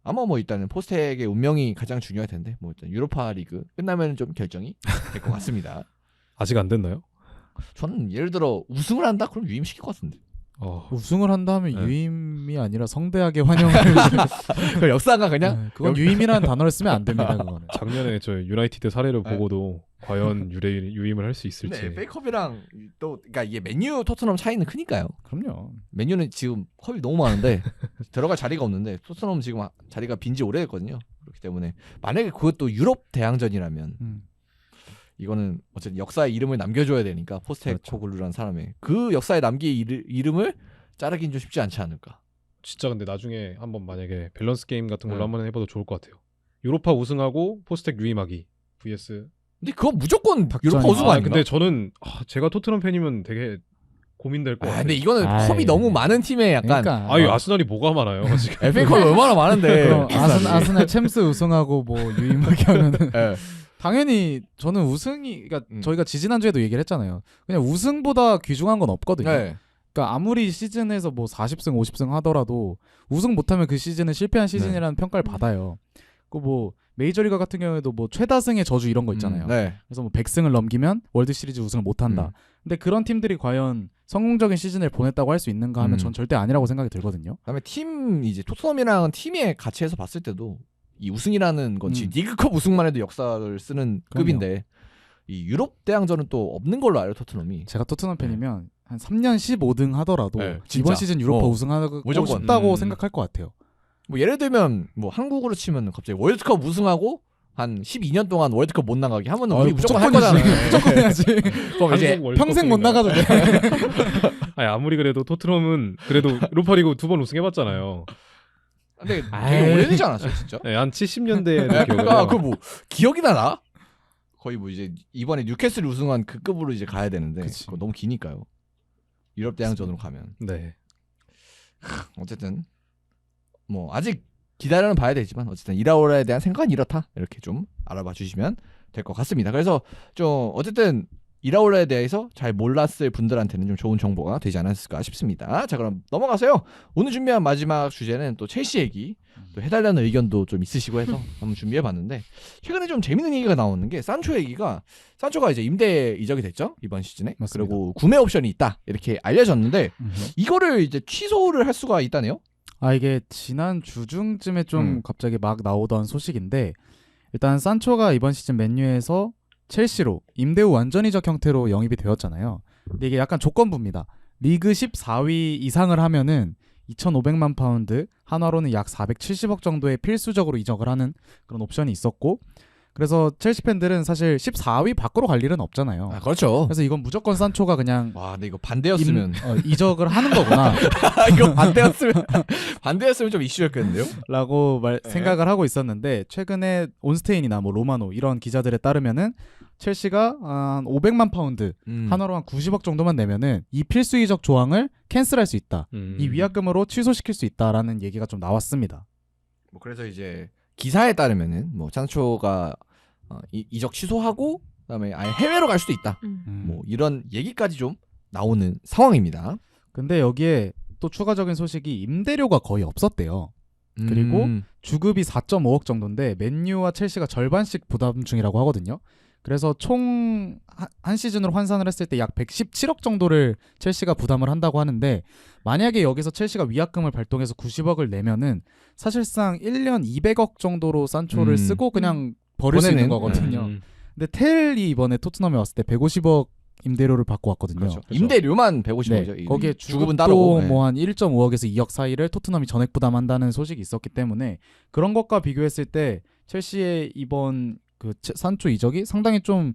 아마 뭐 일단은 포스텍의 운명이 가장 중요할 텐데 뭐 일단 유로파 리그 끝나면 좀 결정이 될 것 같습니다. 아직 안 됐나요? 저는 예를 들어 우승을 한다 그럼 유임시킬 것 같은데. 우승을 한다 하면 네. 유임이 아니라 성대하게 환영을 그 역사가 그냥 네, 그건 유임이라는 단어를 쓰면 안 됩니다. 그거는. 작년에 저 유나이티드 사례를 보고도 과연 유임을 할 수 있을지. 네, 페이컵이랑 또 그러니까 이게 맨유 토트넘 차이는 크니까요. 그럼요. 맨유는 지금 컵이 너무 많은데 들어갈 자리가 없는데 토트넘 지금 자리가 빈지 오래됐거든요. 그렇기 때문에 만약에 그것도 유럽 대항전이라면 이거는 어쨌든 역사의 이름을 남겨줘야 되니까 포스테코글루라는 사람의 그 역사에 남길 이름을 자르긴 좀 쉽지 않지 않을까. 진짜 근데 나중에 한번 만약에 밸런스 게임 같은 걸로 네. 한번 해봐도 좋을 것 같아요. 유로파 우승하고 포스텍 유임하기 vs. 근데 그거 무조건 박정희. 유로파 우승 아닌가? 근데 저는 제가 토트넘 팬이면 되게 고민될 것 같아요. 근데 이거는 컵이 아이. 너무 많은 팀에 약간 그러니까 아스날이 뭐가 많아요 지금. FA컵이 얼마나 많은데. 그럼 아스날 챔스 우승하고 뭐 유임하게 하면은 네. 당연히 저는 우승이 그러니까 음. 저희가 지지난주에도 얘기를 했잖아요. 그냥 우승보다 귀중한 건 없거든요. 네. 그러니까 아무리 시즌에서 뭐 40승 50승 하더라도 우승 못하면 그 시즌은 실패한 시즌이라는 평가를 받아요. 그 뭐 메이저리그 같은 경우에도 뭐 최다승의 저주 이런 거 있잖아요. 네. 그래서 뭐 100승을 넘기면 월드 시리즈 우승을 못 한다. 근데 그런 팀들이 과연 성공적인 시즌을 보냈다고 할 수 있는가 하면 전 절대 아니라고 생각이 들거든요. 그다음에 팀 이제 토트넘이랑 팀의 가치에서 봤을 때도 이 우승이라는 건 지금 리그컵 우승만 해도 역사를 쓰는 그럼요. 급인데 이 유럽 대항전은 또 없는 걸로 알아요 토트넘이. 제가 토트넘 팬이면 한 3년 15등 하더라도 네, 진짜. 이번 시즌 유로파 우승하고 무조건. 싶다고 생각할 것 같아요. 뭐 예를 들면 뭐 한국으로 치면 갑자기 월드컵 우승하고 한 12년 동안 월드컵 못 나가게 하면은 우리 무조건 할 무조건이지. 거잖아요. 무조건 해야지. 그럼 이제 한국 월드컵 평생 못 우승인가요? 나가도 돼. 아무리 그래도 토트넘은 그래도 유로파리그 2번 우승해봤잖아요. 근데 되게 아이. 오래되지 않았어요 진짜? 네, 한 70년대에 기억을 아, 해요. 그 뭐 기억이 나나? 거의 뭐 이제 이번에 뉴캐슬 우승한 그 급으로 이제 가야 되는데 그치. 그거 너무 기니까요. 유럽 대항전으로 가면 네. 어쨌든 뭐 아직 기다려는 봐야 되지만 어쨌든 이라오라에 대한 생각은 이렇다 이렇게 좀 알아봐 주시면 될 것 같습니다. 그래서 좀 어쨌든 이라올라에 대해서 잘 몰랐을 분들한테는 좀 좋은 정보가 되지 않았을까 싶습니다. 자 그럼 넘어가서요. 오늘 준비한 마지막 주제는 또 첼시 얘기 또 해달라는 의견도 좀 있으시고 해서 한번 준비해봤는데 최근에 좀 재밌는 얘기가 나오는 게 산초 얘기가 산초가 이제 임대 이적이 됐죠 이번 시즌에. 맞습니다. 그리고 구매 옵션이 있다 이렇게 알려졌는데 이거를 이제 취소를 할 수가 있다네요. 이게 지난 주중쯤에 좀 갑자기 막 나오던 소식인데 일단 산초가 이번 시즌 맨유에서 첼시로 임대 후 완전 이적 형태로 영입이 되었잖아요. 근데 이게 약간 조건부입니다. 리그 14위 이상을 하면은 2,500만 파운드, 한화로는 약 470억 정도의 필수적으로 이적을 하는 그런 옵션이 있었고 그래서 첼시 팬들은 사실 14위 밖으로 갈 일은 없잖아요. 아, 그렇죠. 그래서 이건 무조건 산초가 그냥 와, 근데 이거 반대였으면 이적을 하는 거구나 이거 반대였으면 좀 이슈였겠는데요? 라고 네. 생각을 하고 있었는데 최근에 온스테인이나 뭐 로마노 이런 기자들에 따르면은 첼시가 한 500만 파운드 한화로 한 90억 정도만 내면은 이 필수 이적 조항을 캔슬할 수 있다. 이 위약금으로 취소시킬 수 있다라는 얘기가 좀 나왔습니다. 뭐 그래서 이제 기사에 따르면은 뭐 산초가 이적 취소하고 그다음에 아예 해외로 갈 수도 있다. 뭐 이런 얘기까지 좀 나오는 상황입니다. 근데 여기에 또 추가적인 소식이 임대료가 거의 없었대요. 그리고 주급이 4.5억 정도인데 맨유와 첼시가 절반씩 부담 중이라고 하거든요. 그래서 총 한 시즌으로 환산을 했을 때 약 117억 정도를 첼시가 부담을 한다고 하는데 만약에 여기서 첼시가 위약금을 발동해서 90억을 내면은 사실상 1년 200억 정도로 산초를 쓰고 그냥 버릴 수 있는 거거든요. 근데 텔이 이번에 토트넘에 왔을 때 150억 임대료를 받고 왔거든요. 그렇죠. 임대료만 150억이죠. 네, 거기에 주급은 주급도 따로. 뭐 한 1.5억에서 2억 사이를 토트넘이 전액 부담한다는 소식이 있었기 때문에 그런 것과 비교했을 때 첼시의 이번 그 산초 이적이 상당히 좀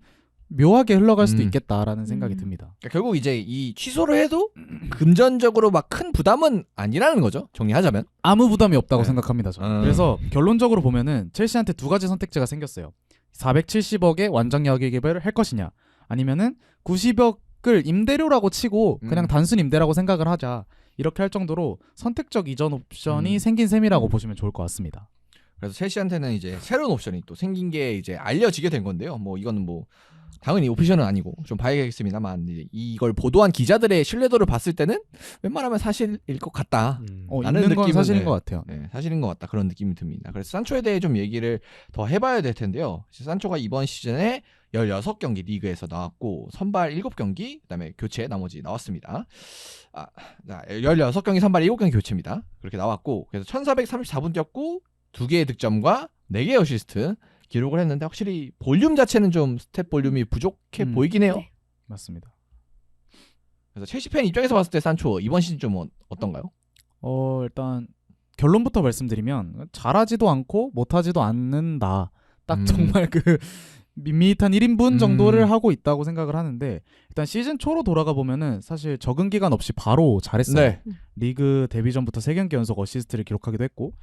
묘하게 흘러갈 수도 있겠다라는 생각이 듭니다. 그러니까 결국 이제 이 취소를 해도 금전적으로 막 큰 부담은 아니라는 거죠. 정리하자면. 아무 부담이 없다고 네. 생각합니다. 저는. 그래서 결론적으로 보면은 첼시한테 두 가지 선택지가 생겼어요. 470억의 완전 영입을 할 것이냐, 아니면은 90억을 임대료라고 치고 그냥 단순 임대라고 생각을 하자. 이렇게 할 정도로 선택적 이전 옵션이 생긴 셈이라고 보시면 좋을 것 같습니다. 그래서 첼시한테는 이제 새로운 옵션이 또 생긴 게 이제 알려지게 된 건데요. 뭐 이거는 뭐 당연히 오피셜은 아니고 좀 봐야겠습니다만 이걸 보도한 기자들의 신뢰도를 봤을 때는 웬만하면 사실일 것 같다. 라는 있는 건 느낌은, 사실인 네. 것 같아요. 네, 사실인 것 같다. 그런 느낌이 듭니다. 그래서 산초에 대해 좀 얘기를 더 해봐야 될 텐데요. 산초가 이번 시즌에 16경기 리그에서 나왔고 선발 7경기 그다음에 교체 나머지 나왔습니다. 16경기 선발 7경기 교체입니다. 그렇게 나왔고 그래서 1434분 뛰었고 2개의 득점과 4개의 어시스트 기록을 했는데 확실히 볼륨 자체는 좀 스텝 볼륨이 부족해 보이긴 해요. 네. 맞습니다. 그래서 첼시 팬 입장에서 봤을 때 산초 이번 시즌 좀 어떤가요? 일단 결론부터 말씀드리면 잘하지도 않고 못하지도 않는다. 딱 정말 그 밋밋한 1인분 정도를 하고 있다고 생각을 하는데 일단 시즌 초로 돌아가 보면은 사실 적응 기간 없이 바로 잘했어요. 네. 리그 데뷔 전부터 3경기 연속 어시스트를 기록하기도 했고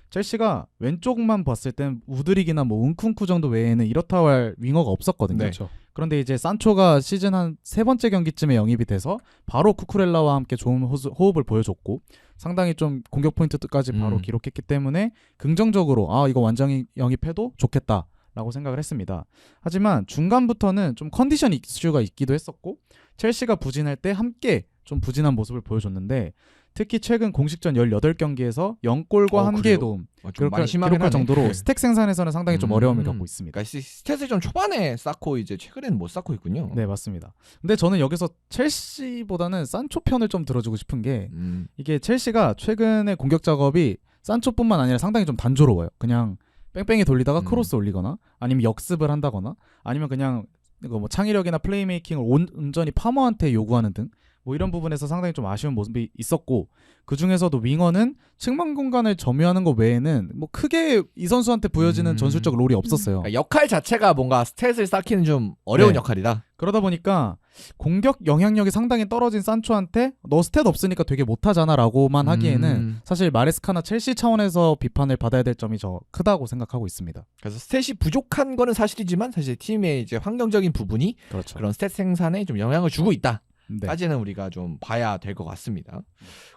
첼시가 왼쪽만 봤을 땐 우드릭이나 뭐 운쿤쿠 정도 외에는 이렇다 할 윙어가 없었거든요. 네. 그렇죠. 그런데 이제 산초가 시즌 한 3번째 경기쯤에 영입이 돼서 바로 쿠쿠렐라와 함께 좋은 호흡을 보여줬고 상당히 좀 공격 포인트까지 바로 기록했기 때문에 긍정적으로 이거 완전 영입해도 좋겠다라고 생각을 했습니다. 하지만 중간부터는 좀 컨디션 이슈가 있기도 했었고 첼시가 부진할 때 함께 좀 부진한 모습을 보여줬는데 특히 최근 공식전 18경기에서 0골과 1개의 도움 좀 많이 심하긴 기록할 하네. 정도로 네. 스택 생산에서는 상당히 좀 어려움을 겪고 있습니다. 그러니까 스탯을 좀 초반에 쌓고 이제 최근에는 못 쌓고 있군요. 네, 맞습니다. 근데 저는 여기서 첼시보다는 산초 편을 좀 들어주고 싶은 게 이게 첼시가 최근에 공격 작업이 산초뿐만 아니라 상당히 좀 단조로워요. 그냥 뺑뺑이 돌리다가 크로스 올리거나 아니면 역습을 한다거나 아니면 그냥 이거 뭐 창의력이나 플레이메이킹을 온전히 파머한테 요구하는 등 뭐 이런 부분에서 상당히 좀 아쉬운 모습이 있었고 그 중에서도 윙어는 측면 공간을 점유하는 것 외에는 뭐 크게 이 선수한테 보여지는 전술적 롤이 없었어요. 그러니까 역할 자체가 뭔가 스탯을 쌓기는 좀 어려운 네. 역할이다. 그러다 보니까 공격 영향력이 상당히 떨어진 산초한테 너 스탯 없으니까 되게 못하잖아 라고만 하기에는 사실 마레스카나 첼시 차원에서 비판을 받아야 될 점이 저 크다고 생각하고 있습니다. 그래서 스탯이 부족한 거는 사실이지만 사실 팀의 이제 환경적인 부분이 그렇죠. 그런 스탯 생산에 좀 영향을 주고 있다. 네. 까지는 우리가 좀 봐야 될 것 같습니다.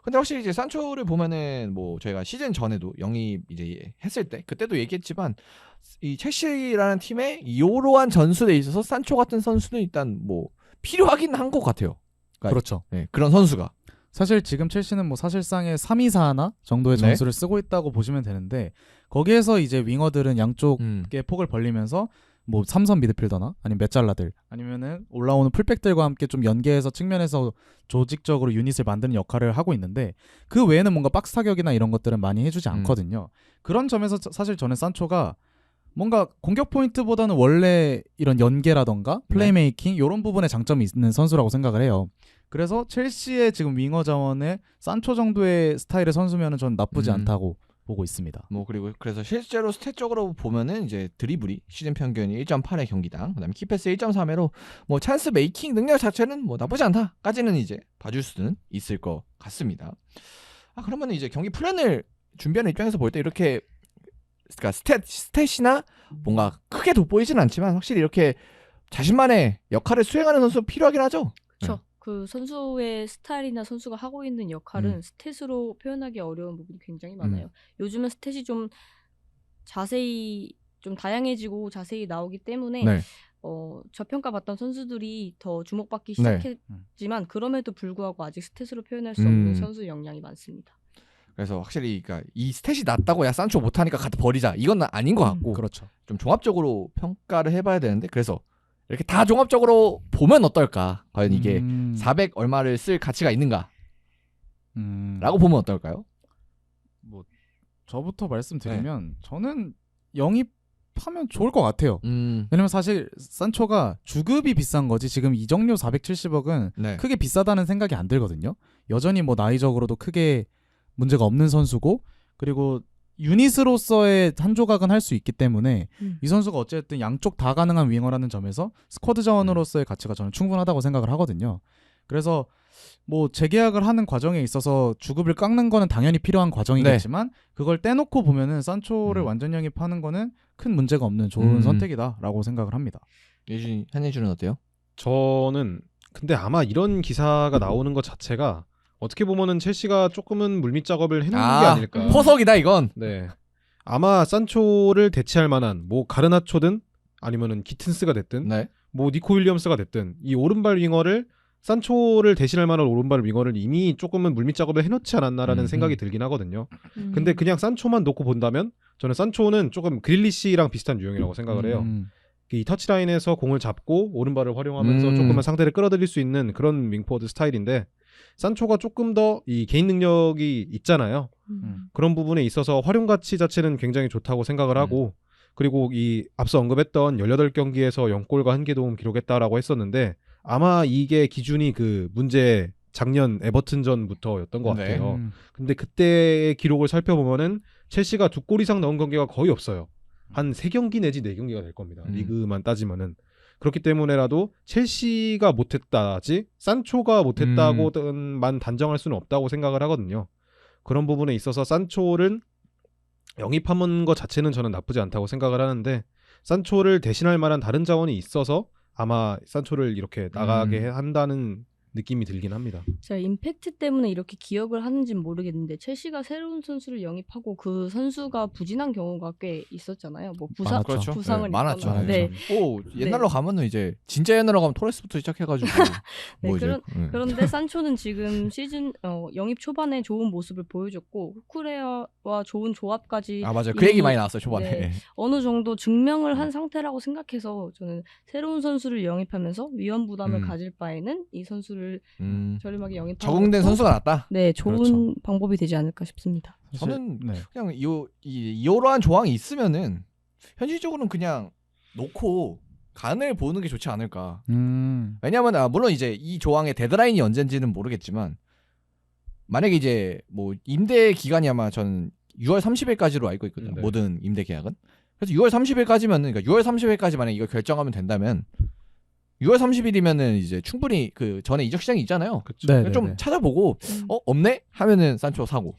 근데 확실히 이제 산초를 보면은 뭐 저희가 시즌 전에도 영입 이제 했을 때 그때도 얘기했지만 이 첼시라는 팀의 이러한 전술에 있어서 산초 같은 선수는 일단 뭐 필요하긴 한 것 같아요. 그러니까 그렇죠. 네, 그런 선수가. 사실 지금 첼시는 뭐 사실상의 3-2-4나 정도의 네. 전술을 쓰고 있다고 보시면 되는데 거기에서 이제 윙어들은 양쪽의 폭을 벌리면서 뭐 3선 미드필더나 아니면 메잘라들 아니면은 올라오는 풀백들과 함께 좀 연계해서 측면에서 조직적으로 유닛을 만드는 역할을 하고 있는데 그 외에는 뭔가 박스 타격이나 이런 것들은 많이 해주지 않거든요. 그런 점에서 사실 저는 산초가 뭔가 공격 포인트보다는 원래 이런 연계라던가 플레이메이킹 이런 부분에 장점이 있는 선수라고 생각을 해요. 그래서 첼시의 지금 윙어 자원에 산초 정도의 스타일의 선수면은 전 나쁘지 않다고 보고 있습니다. 뭐 그리고 그래서 실제로 스탯적으로 보면은 이제 드리블이 시즌 평균이 1.8의 경기당, 그다음에 키패스 1.3회로 뭐 찬스 메이킹 능력 자체는 뭐 나쁘지 않다까지는 이제 봐줄 수는 있을 것 같습니다. 그러면 이제 경기 플랜을 준비하는 입장에서 볼 때 이렇게 그러니까 스탯이나 뭔가 크게 돋보이진 않지만 확실히 이렇게 자신만의 역할을 수행하는 선수가 필요하긴 하죠. 그렇죠. 그 선수의 스타일이나 선수가 하고 있는 역할은 스탯으로 표현하기 어려운 부분이 굉장히 많아요. 요즘은 스탯이 좀 자세히 좀 다양해지고 자세히 나오기 때문에 네. 저평가받던 선수들이 더 주목받기 네. 시작했지만 그럼에도 불구하고 아직 스탯으로 표현할 수 없는 선수 역량이 많습니다. 그래서 확실히 그러니까 이 스탯이 낮다고 야 산초 못하니까 갖다 버리자 이건 아닌 것 같고 그렇죠. 좀 종합적으로 평가를 해봐야 되는데 그래서 이렇게 다 종합적으로 보면 어떨까? 과연 이게 400 얼마를 쓸 가치가 있는가? 라고 보면 어떨까요? 뭐 저부터 말씀드리면 저는 영입하면 좋을 것 같아요. 왜냐면 사실 산초가 주급이 비싼 거지 지금 이적료 470억은 네. 크게 비싸다는 생각이 안 들거든요. 여전히 뭐 나이적으로도 크게 문제가 없는 선수고 그리고 유닛으로서의 한 조각은 할 수 있기 때문에 이 선수가 어쨌든 양쪽 다 가능한 윙어라는 점에서 스쿼드 자원으로서의 가치가 저는 충분하다고 생각을 하거든요. 그래서 뭐 재계약을 하는 과정에 있어서 주급을 깎는 거는 당연히 필요한 과정이겠지만 그걸 떼놓고 보면은 산초를 완전 영입하는 거는 큰 문제가 없는 좋은 선택이다라고 생각을 합니다. 한예준은 어때요? 저는 근데 아마 이런 기사가 나오는 것 자체가 어떻게 보면은 첼시가 조금은 물밑 작업을 해놓은 게 아닐까. 포석이다 이건. 네. 아마 산초를 대체할 만한 뭐 가르나초든 아니면은 기튼스가 됐든 네. 뭐 니코 윌리엄스가 됐든 이 오른발 윙어를 산초를 대신할 만한 오른발 윙어를 이미 조금은 물밑 작업을 해놓지 않았나라는 생각이 들긴 하거든요. 근데 그냥 산초만 놓고 본다면 저는 산초는 조금 그릴리시랑 비슷한 유형이라고 생각을 해요. 이 터치라인에서 공을 잡고 오른발을 활용하면서 조금만 상대를 끌어들일 수 있는 그런 윙포워드 스타일인데 산초가 조금 더 이 개인 능력이 있잖아요. 그런 부분에 있어서 활용 가치 자체는 굉장히 좋다고 생각을 하고 그리고 이 앞서 언급했던 18경기에서 0골과 1개 도움 기록했다라고 했었는데 아마 이게 기준이 그 문제 작년 에버튼전부터였던 것 같아요. 근데 그때의 기록을 살펴보면은 첼시가 2골 이상 넣은 경기가 거의 없어요. 한 3경기 내지 4경기가 될 겁니다. 리그만 따지면은. 그렇기 때문에라도 첼시가 못했다지 산초가 못했다고만 단정할 수는 없다고 생각을 하거든요. 그런 부분에 있어서 산초를 영입하는 것 자체는 저는 나쁘지 않다고 생각을 하는데 산초를 대신할 만한 다른 자원이 있어서 아마 산초를 이렇게 나가게 한다는 느낌이 들긴 합니다. 제가 임팩트 때문에 이렇게 기억을 하는지는 모르겠는데 첼시가 새로운 선수를 영입하고 그 선수가 부진한 경우가 꽤 있었잖아요. 뭐 많았죠. 부상을 네, 많았죠. 입거나. 네. 오 옛날로 가면은 이제 진짜 옛날로 가면 토레스부터 시작해가지고 네, 뭐 이제 그런데 산초는 지금 시즌 영입 초반에 좋은 모습을 보여줬고 쿠쿠레아와 좋은 조합까지 맞아요. 그 얘기 많이 나왔어요 초반에. 네, 어느 정도 증명을 한 상태라고 생각해서 저는 새로운 선수를 영입하면서 위험 부담을 가질 바에는 이 선수를 저렴하게 영입하는 적응된 것도 선수가 낫다. 네, 좋은 그렇죠. 방법이 되지 않을까 싶습니다. 저는 그냥 이러한 조항이 있으면은 현실적으로는 그냥 놓고 간을 보는 게 좋지 않을까. 왜냐하면 물론 이제 이 조항의 데드라인이 언젠지는 모르겠지만 만약에 이제 뭐 임대 기간이 아마 전 6월 30일까지로 알고 있거든요. 네. 모든 임대 계약은. 그래서 6월 30일까지면은 그러니까 6월 30일까지 만약 이거 결정하면 된다면 6월 30일이면은 이제 충분히 그 전에 이적 시장이 있잖아요. 네, 좀 찾아보고 없네 하면은 산초 사고.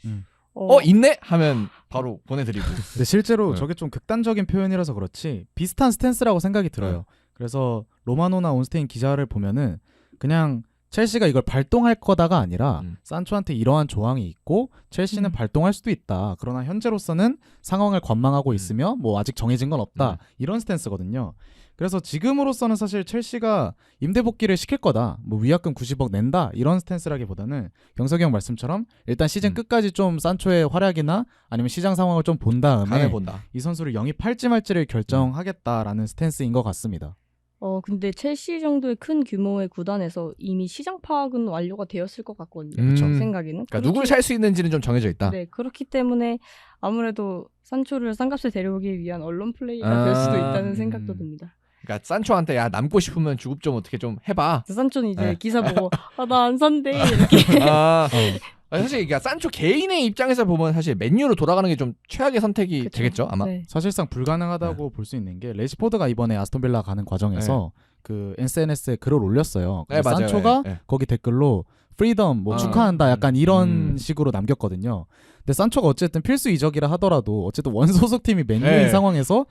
어, 있네 하면 바로 보내드리고. 근데 실제로 네. 저게 좀 극단적인 표현이라서 그렇지 비슷한 스탠스라고 생각이 들어요. 그래서 로마노나 온스테인 기자를 보면은 그냥 첼시가 이걸 발동할 거다가 아니라 산초한테 이러한 조항이 있고 첼시는 발동할 수도 있다. 그러나 현재로서는 상황을 관망하고 있으며 뭐 아직 정해진 건 없다. 이런 스탠스거든요. 그래서 지금으로서는 사실 첼시가 임대 복귀를 시킬 거다. 뭐 위약금 90억 낸다. 이런 스탠스라기보다는 경석이 형 말씀처럼 일단 시즌 끝까지 좀 산초의 활약이나 아니면 시장 상황을 좀 본 다음에 간을 본다. 이 선수를 영입할지 말지를 결정하겠다라는 스탠스인 것 같습니다. 근데 첼시 정도의 큰 규모의 구단에서 이미 시장 파악은 완료가 되었을 것 같거든요. 그쵸. 제 생각에는. 그러니까 누굴 살 수 있는지는 좀 정해져 있다. 네, 그렇기 때문에 아무래도 산초를 싼값에 데려오기 위한 언론 플레이가 될 수도 있다는 생각도 듭니다. 그러니까 산초한테 야 남고 싶으면 주급 좀 어떻게 좀 해봐. 산초는 이제 네. 기사 보고 나 안 산대 이렇게. 사실 이게 산초 개인의 입장에서 보면 사실 맨유로 돌아가는 게 좀 최악의 선택이 그쵸. 되겠죠 아마. 네. 사실상 불가능하다고 볼 수 있는 게 레시포드가 이번에 아스톤빌라 가는 과정에서 그 SNS에 글을 올렸어요. 네, 맞아요. 산초가 네, 네. 거기 댓글로 프리덤 뭐 아, 축하한다 약간 이런 음. 식으로 남겼거든요. 근데 산초가 어쨌든 필수 이적이라 하더라도 어쨌든 원소속 팀이 맨유인 네. 상황에서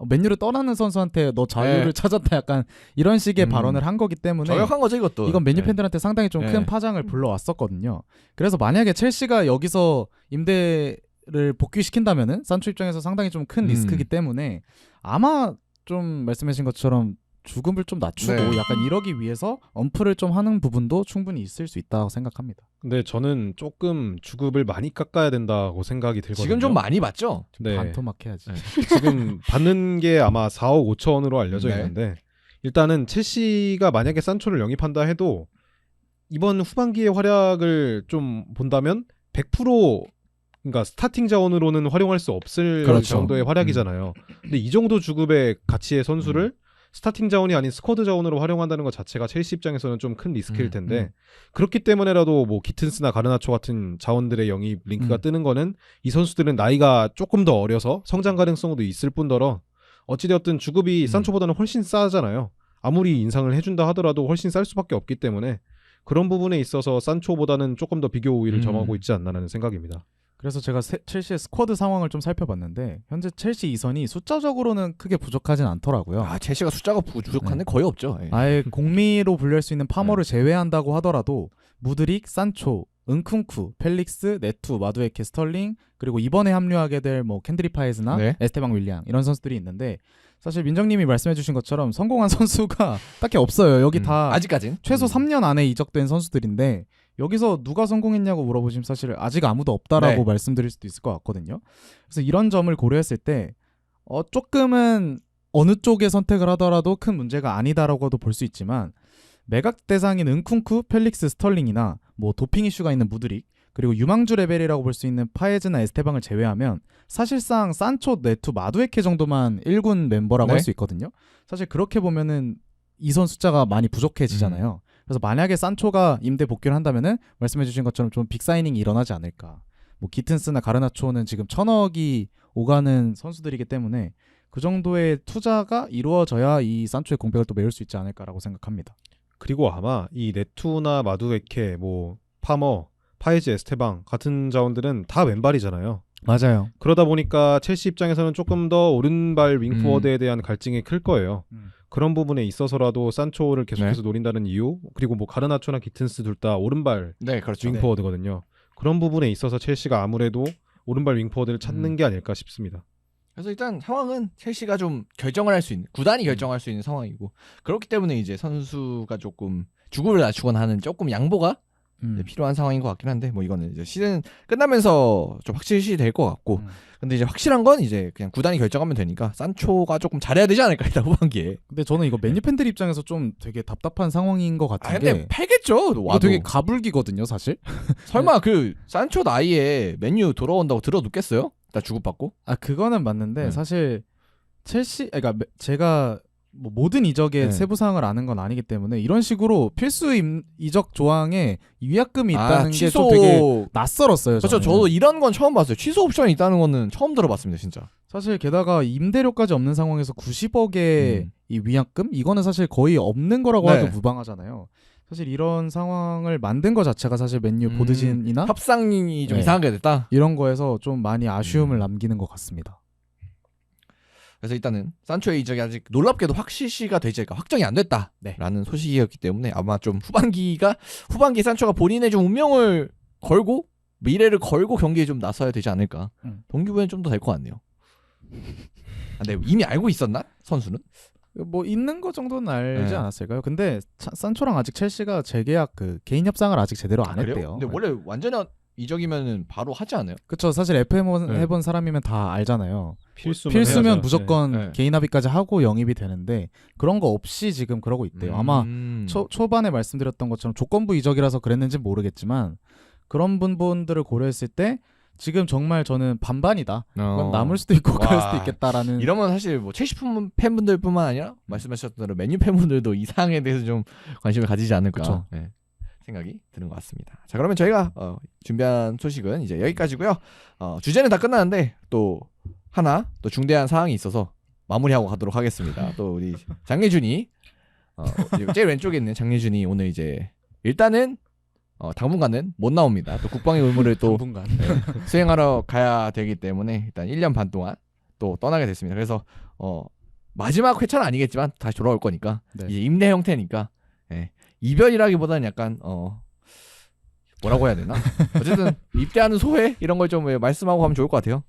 맨유를 떠나는 선수한테 너 자유를 네. 찾았다 약간 이런 식의 음. 발언을 한 거기 때문에 저격한 거죠 이것도. 이건 맨유 네. 팬들한테 상당히 좀 큰 네. 파장을 불러왔었거든요. 그래서 만약에 첼시가 여기서 임대를 복귀시킨다면은 산초 입장에서 상당히 좀 큰 리스크이기 때문에 아마 좀 말씀하신 것처럼 주금을 좀 낮추고 네. 약간 이러기 위해서 엄프를 좀 하는 부분도 충분히 있을 수 있다고 생각합니다. 근데 저는 조금 주급을 많이 깎아야 된다고 생각이 들거든요. 지금 좀 많이 받죠. 네. 반토막 해야지. 네. 지금 받는 게 아마 4억 5천으로 알려져 네. 있는데 일단은 첼시가 만약에 산초를 영입한다 해도 이번 후반기의 활약을 좀 본다면 100% 그러니까 스타팅 자원으로는 활용할 수 없을 그렇죠. 정도의 활약이잖아요. 근데 이 정도 주급의 가치의 선수를 스타팅 자원이 아닌 스쿼드 자원으로 활용한다는 것 자체가 첼시 입장에서는 좀 큰 리스크일 텐데 그렇기 때문에라도 뭐 기튼스나 가르나초 같은 자원들의 영입 링크가 뜨는 거는 이 선수들은 나이가 조금 더 어려서 성장 가능성도 있을 뿐더러 어찌되었든 주급이 산초보다는 훨씬 싸잖아요. 아무리 인상을 해준다 하더라도 훨씬 쌀 수밖에 없기 때문에 그런 부분에 있어서 산초보다는 조금 더 비교 우위를 점하고 있지 않나라는 생각입니다. 그래서 제가 첼시의 스쿼드 상황을 좀 살펴봤는데 현재 첼시 이선이 숫자적으로는 크게 부족하진 않더라고요. 아 첼시가 숫자가 부족한데 거의 없죠. 예. 아예 공미로 분류할 수 있는 파머를 제외한다고 하더라도 무드릭, 산초, 은쿤쿠, 펠릭스, 네투, 마두에케, 스털링 그리고 이번에 합류하게 될 뭐 캔드리 파에즈나 네. 에스테방 윌리앙 이런 선수들이 있는데 사실 민정님이 말씀해주신 것처럼 성공한 선수가 딱히 없어요. 여기 다 아직까진 최소 3년 안에 이적된 선수들인데 여기서 누가 성공했냐고 물어보시면 사실 아직 아무도 없다라고 네. 말씀드릴 수도 있을 것 같거든요. 그래서 이런 점을 고려했을 때 조금은 어느 쪽에 선택을 하더라도 큰 문제가 아니다라고도 볼 수 있지만 매각 대상인 은쿤쿠, 펠릭스, 스털링이나 뭐 도핑 이슈가 있는 무드릭 그리고 유망주 레벨이라고 볼 수 있는 파에즈나 에스테방을 제외하면 사실상 산초, 네투, 마두에케 정도만 1군 멤버라고 네. 할 수 있거든요. 사실 그렇게 보면은 이선 숫자가 많이 부족해지잖아요. 그래서 만약에 산초가 임대 복귀를 한다면은 말씀해주신 것처럼 좀 빅사이닝이 일어나지 않을까. 뭐 기튼스나 가르나초는 지금 1,000억이 오가는 선수들이기 때문에 그 정도의 투자가 이루어져야 이 산초의 공백을 또 메울 수 있지 않을까라고 생각합니다. 그리고 아마 이 네투나 마두에케, 뭐 파머, 파에즈, 에스테방 같은 자원들은 다 왼발이잖아요. 맞아요. 그러다 보니까 첼시 입장에서는 조금 더 오른발 윙포워드에 대한 갈증이 클 거예요. 그런 부분에 있어서라도 산초를 계속해서 노린다는 이유 그리고 뭐 가르나초나 기튼스 둘 다 오른발 네 그렇죠. 윙포워드거든요. 그런 부분에 있어서 첼시가 아무래도 오른발 윙포워드를 찾는 게 아닐까 싶습니다. 그래서 일단 상황은 첼시가 좀 결정을 할 수 있는 구단이 결정할 수 있는 상황이고 그렇기 때문에 이제 선수가 조금 주급을 낮추거나 하는 조금 양보가 필요한 상황인 것 같긴 한데 뭐 이거는 이제 시즌 끝나면서 좀 확실시 될 것 같고 근데 이제 확실한 건 이제 그냥 구단이 결정하면 되니까 산초가 조금 잘해야 되지 않을까 일단 후반기에. 근데 저는 이거 맨유 팬들 입장에서 좀 되게 답답한 상황인 것 같은 아 게 근데 팔겠죠. 이거 와도. 되게 가불기거든요 사실. 설마 그 산초 나이에 맨유 돌아온다고 들어눕겠어요? 나 주급받고? 아 그거는 맞는데 네. 사실 첼시 그러니까 제가 뭐 모든 이적의 네. 세부 사항을 아는 건 아니기 때문에 이런 식으로 필수 이적 조항에 위약금이 있다는 게 좀 되게 낯설었어요. 그렇죠. 저는. 저도 이런 건 처음 봤어요. 취소 옵션이 있다는 거는 처음 들어봤습니다, 진짜. 사실 게다가 임대료까지 없는 상황에서 90억의 이 위약금 이거는 사실 거의 없는 거라고 네. 해도 무방하잖아요. 사실 이런 상황을 만든 것 자체가 사실 맨유 보드진이나 협상이 좀 네. 이상하게 됐다. 이런 거에서 좀 많이 아쉬움을 남기는 것 같습니다. 그래서 일단은 산초의 이적이 아직 놀랍게도 확실시가 되지 않을까 확정이 안 됐다라는 소식이었기 때문에 아마 좀 후반기 산초가 본인의 좀 운명을 걸고 미래를 걸고 경기에 좀 나서야 되지 않을까. 동기부여는 좀 더 될 것 같네요. 아, 근데 이미 알고 있었나 선수는? 뭐 있는 거 정도는 알지 네. 않았을까요? 근데 산초랑 아직 첼시가 재계약 그 개인 협상을 아직 제대로 안 그래요? 했대요. 근데 원래 완전한 이적이면은 바로 하지 않아요? 그쵸. 사실 FM 네. 해본 사람이면 다 알잖아요. 필수면 필수면 해야죠. 무조건 네. 개인 합의까지 하고 영입이 되는데 그런 거 없이 지금 그러고 있대요. 아마 초반에 말씀드렸던 것처럼 조건부 이적이라서 그랬는지 모르겠지만 그런 부분들을 고려했을 때 지금 정말 저는 반반이다. 그건 남을 수도 있고 그럴 수도 있겠다라는. 이러면 사실 뭐 첼시 팬분들뿐만 아니라 말씀하셨던 대로 맨유 팬분들도 이 사항에 대해서 좀 관심을 가지지 않을까. 그쵸. 네. 생각이 드는 것 같습니다. 자, 그러면 저희가 준비한 소식은 이제 여기까지고요. 주제는 다 끝났는데 또 하나 또 중대한 사항이 있어서 마무리하고 가도록 하겠습니다. 또 우리 장예준이 제일 왼쪽에 있는 장예준이 오늘 이제 일단은 당분간은 못 나옵니다. 또 국방의 의무를 또 당분간. 수행하러 가야 되기 때문에 일단 1년 반 동안 또 떠나게 됐습니다. 그래서 마지막 회차는 아니겠지만 다시 돌아올 거니까 네. 이제 임대 형태니까 이별이라기보다는 약간 뭐라고 해야 되나? 어쨌든 입대하는 소회 이런 걸 좀 말씀하고 가면 좋을 것 같아요.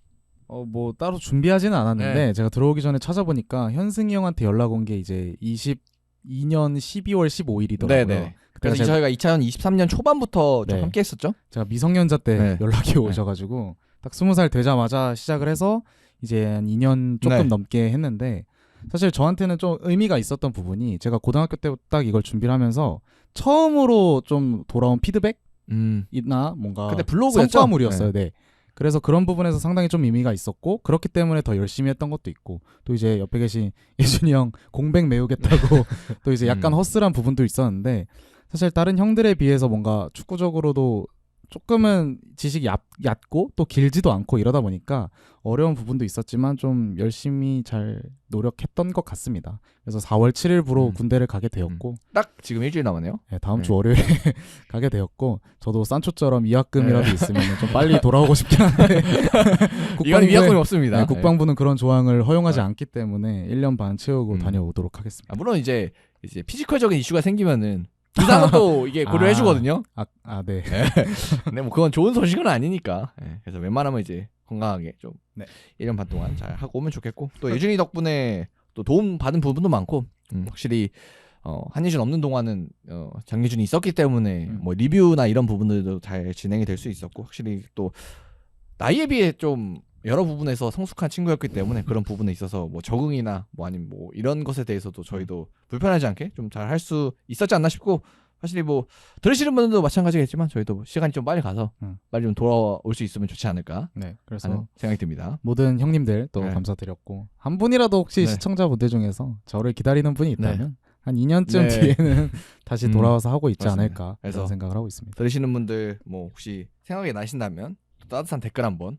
뭐 따로 준비하지는 않았는데 네. 제가 들어오기 전에 찾아보니까 현승이 형한테 연락 온 게 이제 22년 12월 15일이더라고요. 네네. 그래서 저희가 2023년 초반부터 좀 네. 함께 했었죠. 제가 미성년자 때 네. 연락이 오셔가지고 딱 20살 되자마자 시작을 해서 이제 한 2년 조금 네. 넘게 했는데 사실 저한테는 좀 의미가 있었던 부분이 제가 고등학교 때 딱 이걸 준비를 하면서 처음으로 좀 돌아온 피드백이나 뭔가 그때 블로그였죠? 성과물이었어요. 네. 그래서 그런 부분에서 상당히 좀 의미가 있었고 그렇기 때문에 더 열심히 했던 것도 있고 또 이제 옆에 계신 예준이 형 공백 메우겠다고 또 이제 약간 허슬한 부분도 있었는데 사실 다른 형들에 비해서 뭔가 축구적으로도 조금은 지식이 얕고 또 길지도 않고 이러다 보니까 어려운 부분도 있었지만 좀 열심히 잘 노력했던 것 같습니다. 그래서 4월 7일부로 군대를 가게 되었고 딱 지금 일주일 남았네요. 네, 다음 네. 주 월요일에 가게 되었고 저도 산초처럼 위약금이라도 있으면 좀 빨리 돌아오고 싶긴 한데 이건 위약금이 국방부에- 없습니다. 네, 국방부는 그런 조항을 허용하지 네. 않기 때문에 1년 반 채우고 다녀오도록 하겠습니다. 물론 이제 피지컬적인 이슈가 생기면은 부상은 또 이게 고려해 주거든요. 네. 근데 뭐 그건 좋은 소식은 아니니까. 그래서 웬만하면 이제 건강하게 좀 네. 1년 반 동안 잘 하고 오면 좋겠고 또 예준이 덕분에 또 도움 받은 부분도 많고 확실히 한예준 없는 동안은 장예준이 있었기 때문에 뭐 리뷰나 이런 부분들도 잘 진행이 될 수 있었고 확실히 또 나이에 비해 좀 여러 부분에서 성숙한 친구였기 때문에 그런 부분에 있어서 뭐 적응이나 뭐 아니면 뭐 이런 것에 대해서도 저희도 불편하지 않게 좀 잘 할 수 있었지 않나 싶고 사실 뭐 들으시는 분들도 마찬가지겠지만 저희도 시간이 좀 빨리 가서 빨리 좀 돌아올 수 있으면 좋지 않을까 네. 그래서 하는 생각이 듭니다. 모든 형님들 또 네. 감사드렸고 한 분이라도 혹시 네. 시청자분들 중에서 저를 기다리는 분이 있다면 한 2년쯤 네. 뒤에는 다시 돌아와서 하고 있지 맞습니다. 않을까 그래서 그런 생각을 하고 있습니다. 들으시는 분들 뭐 혹시 생각이 나신다면 또 따뜻한 댓글 한번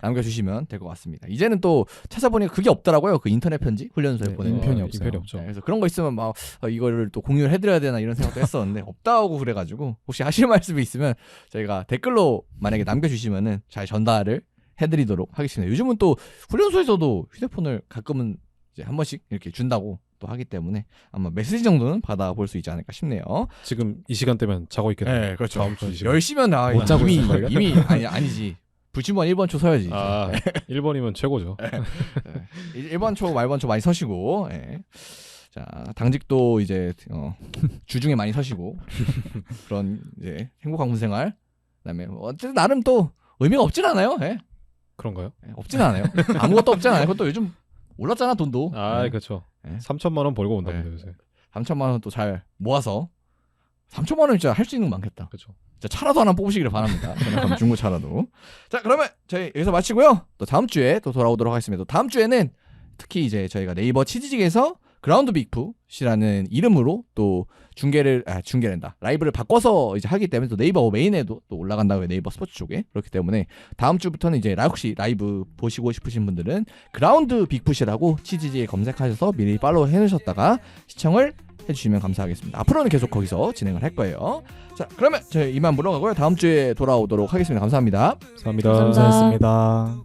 남겨주시면 될 것 같습니다. 이제는 또 찾아보니까 그게 없더라고요. 그 인터넷 편지 훈련소에 네, 보내는 인편이 거. 없어요. 인편이 없죠. 그래서 그런 거 있으면 막 이거를 또 공유를 해드려야 되나 이런 생각도 했었는데 없다고 그래가지고 혹시 하실 말씀이 있으면 저희가 댓글로 만약에 남겨주시면은 잘 전달을 해드리도록 하겠습니다. 요즘은 또 훈련소에서도 휴대폰을 가끔은 이제 한 번씩 이렇게 준다고 또 하기 때문에 아마 메시지 정도는 받아볼 수 있지 않을까 싶네요. 지금 이 시간대면 자고 있겠네요. 네, 그렇죠. 다음 주 이 시간. 10시면 못 자고 이미 있을걸요? 이미 아니지. 불침번 1번 초 서야지. 아, 1번이면 최고죠. 1번 초, 말번 초 많이 서시고. 자, 당직도 이제 주중에 많이 서시고 그런 이제 행복한 군 생활. 그다음에 어쨌든 나름 또 의미가 없진 않아요. 그런가요? 없진 않아요. 아무것도 없진 않아요. 그것도 요즘 올랐잖아 돈도. 아, 그렇죠. 네. 3천만 원 벌고 온답니다, 요새. 3천만 원 또 잘 모아서 3천만 원 진짜 할 수 있는 거 많겠다. 그렇죠. 진짜 차라도 하나 뽑으시기를 바랍니다. 저는 중고차라도. 자, 그러면 저희 여기서 마치고요. 또 다음 주에 또 돌아오도록 하겠습니다. 또 다음 주에는 특히 이제 저희가 네이버 치즈직에서 그라운드 빅풋이라는 이름으로 또 중계된다. 라이브를 바꿔서 이제 하기 때문에 또 네이버 메인에도 또 올라간다고요. 네이버 스포츠 쪽에. 그렇기 때문에 다음 주부터는 이제 혹시 라이브 보시고 싶으신 분들은 그라운드 빅풋이라고 치즈직에 검색하셔서 미리 팔로우 해놓으셨다가 시청을 해주시면 감사하겠습니다. 앞으로는 계속 거기서 진행을 할 거예요. 자, 그러면 저희 이만 물러가고요. 다음 주에 돌아오도록 하겠습니다. 감사합니다. 감사합니다. 감사합니다. 감사했습니다.